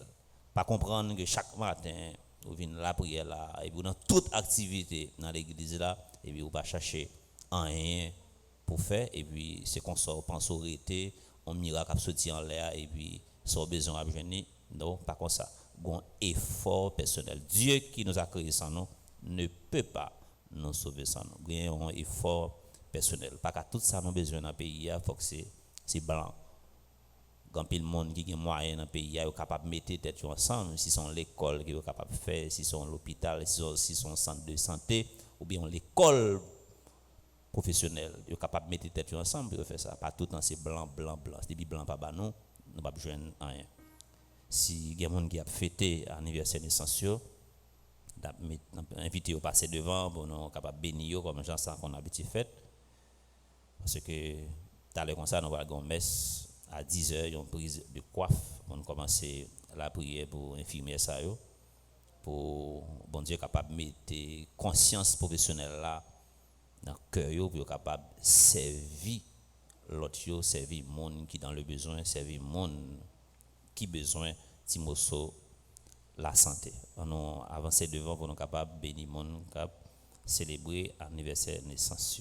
B: Pas comprendre que chaque matin vous venez la prière là et vous dans toute activité dans l'église là et puis vous pas chercher rien pour faire et puis c'est qu'on sort pense arrêter on miracle a sorti en l'air et puis sans besoin à venir non pas comme ça un effort personnel. Dieu qui nous a créé sans nous ne peut pas nous sauver sans nous. Un effort personnel pas qu'à tout ça nous besoin dans le pays faut que c'est blanc. Quand pile monde qui a moyen dans le pays est capable de mettre tête ensemble, si sont l'école qui est capable de faire, si sont l'hôpital, si sont centre de santé ou bien l'école professionnelle, est capable de mettre tête ensemble pour faire ça. Pas tout le temps c'est blanc. C'est blanc pas nous, nous pas besoin rien. si il y a des gens qui a fêté l'anniversaire de naissance, invité à passer devant pour nous capable bénir comme gens ça qu'on a habitué fait. Parce que tout à l'heure comme ça, nous allons messe à 10h, une prise de coiffe pour commencer la prière pour infirmier ça yo, pour bon Dieu capable mettre conscience professionnelle là dans cœur yo pour capable servir l'autre yo, servir monde qui dans le besoin, servir monde qui besoin timoso la santé. On a avancé devant pour nous capable bénir monde capable célébrer anniversaire naissance.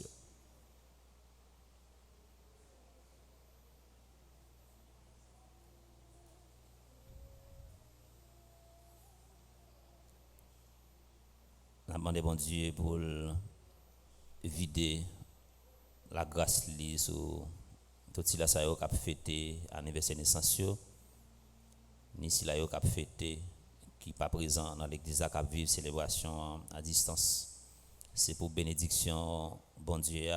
B: La demande bon Dieu pour vider la grâce li sur tout si la sa yo k'ap fêté anniversaire naissance ni si la yo k'ap fêté qui pas présent dans l'église à vivre célébration à distance. C'est pour bénédiction bon Dieu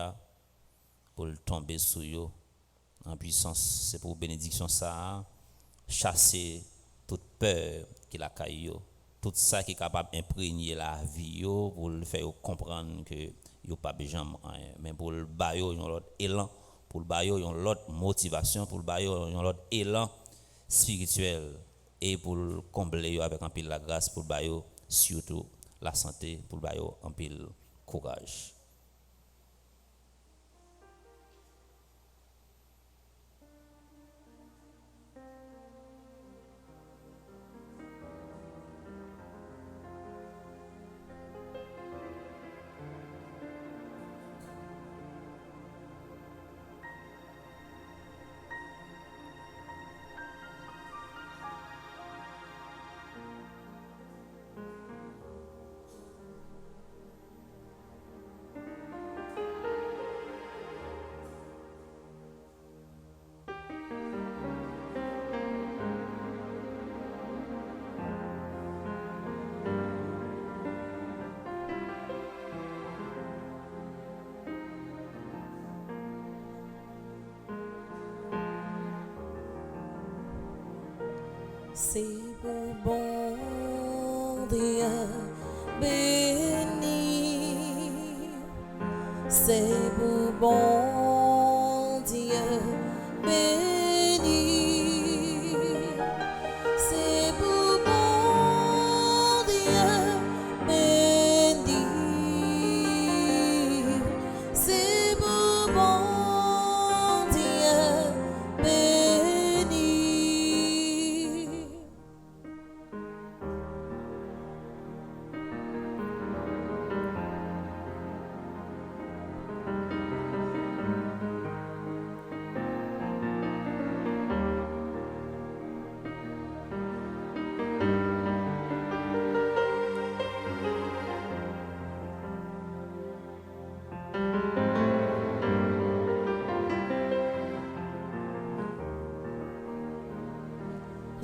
B: pour tomber sur yo en puissance. C'est pour bénédiction ça chasser toute peur qui la caille yo, tout ça qui est capable d'imprégner la vie yo pour le faire comprendre que yo pas besoin mais pour le bayo yon l'autre élan, pour le bayo yon l'autre motivation, pour le bayo yon l'autre élan spirituel et pour le combler avec un pile la grâce, pour le bayo surtout la santé, pour le bayo un pile courage.
C: C'est pour bon Dieu béni, c'est pour bon Dieu béni, c'est pour bon Dieu béni, c'est pour bon Dieu béni.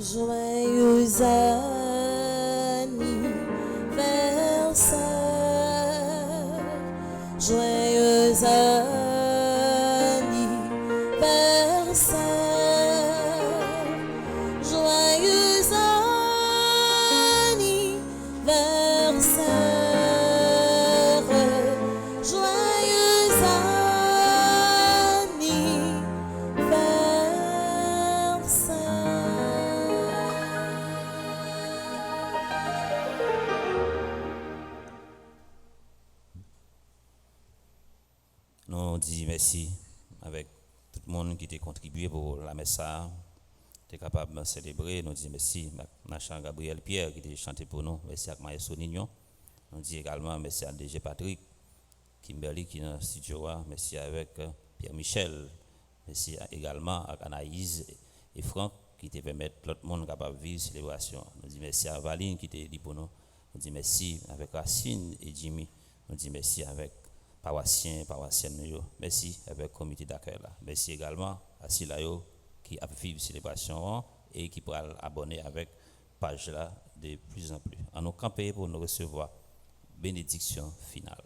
C: Joyeux anniversaire, joyeux anniversaire, joyeux anniversaire, joyeux
B: Nous disons merci avec tout le monde qui a contribué pour la messe. Tu es capable de célébrer. Nous disons merci à Jean-Gabriel Pierre qui a chanté pour nous. Merci à Maestro Nignon. Nous disons également merci à DG Patrick, Kimberly qui est dans le studio. Merci avec Pierre Michel. Merci également à Anaïs et Franck qui te permettent l'autre monde capable de vivre célébration. Nous disons merci à Valine qui te dit pour nous. Nous disons merci avec Racine et Jimmy. Nous disons merci avec paroissiens, paroissiennes. Merci avec le comité d'accueil. Merci également à Silayo qui a vécu célébration et qui pourra abonner avec page là de plus en plus. En nous camper pour nous recevoir bénédiction finale.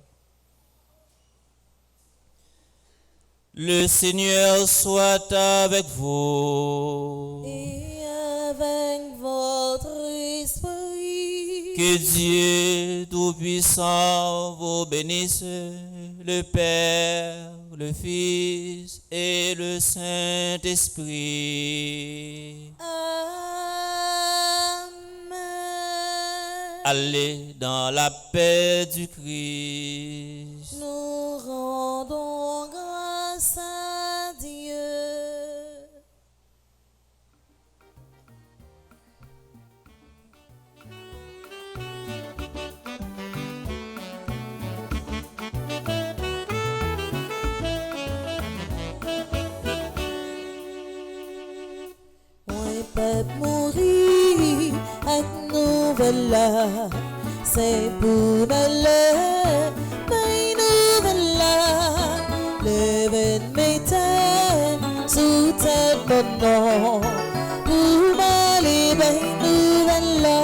B: Le Seigneur soit avec vous.
C: Et avec vous.
B: Que Dieu Tout-Puissant vous bénisse, le Père, le Fils et le Saint-Esprit.
C: Amen.
B: Allez dans la paix du Christ.
C: Nous rendons grâce à Dieu. Moi, pas mourir avec nouvelle là, c'est pour malheur, mais nouvelle là, le vent m'éteint sous tel bon nom, pour m'aller, ben nouvelle là.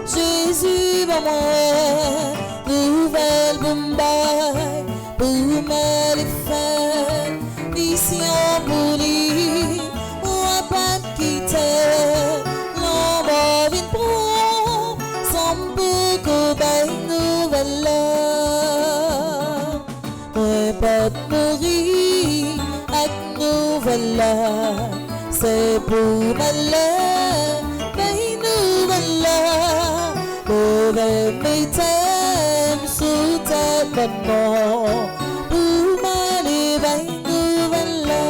C: Jésus, va moi, nouvelle bombaille, pour m'aller faire mission pour lui, moi pas quitter, l'on va vite prendre, sans beaucoup de nouvelles là. Moi pas mourir, avec nouvelles là, c'est pour malheur, mais nouvelles là, mauvais m'éteint sous ta maman, pour m'aller vers nouvelles là.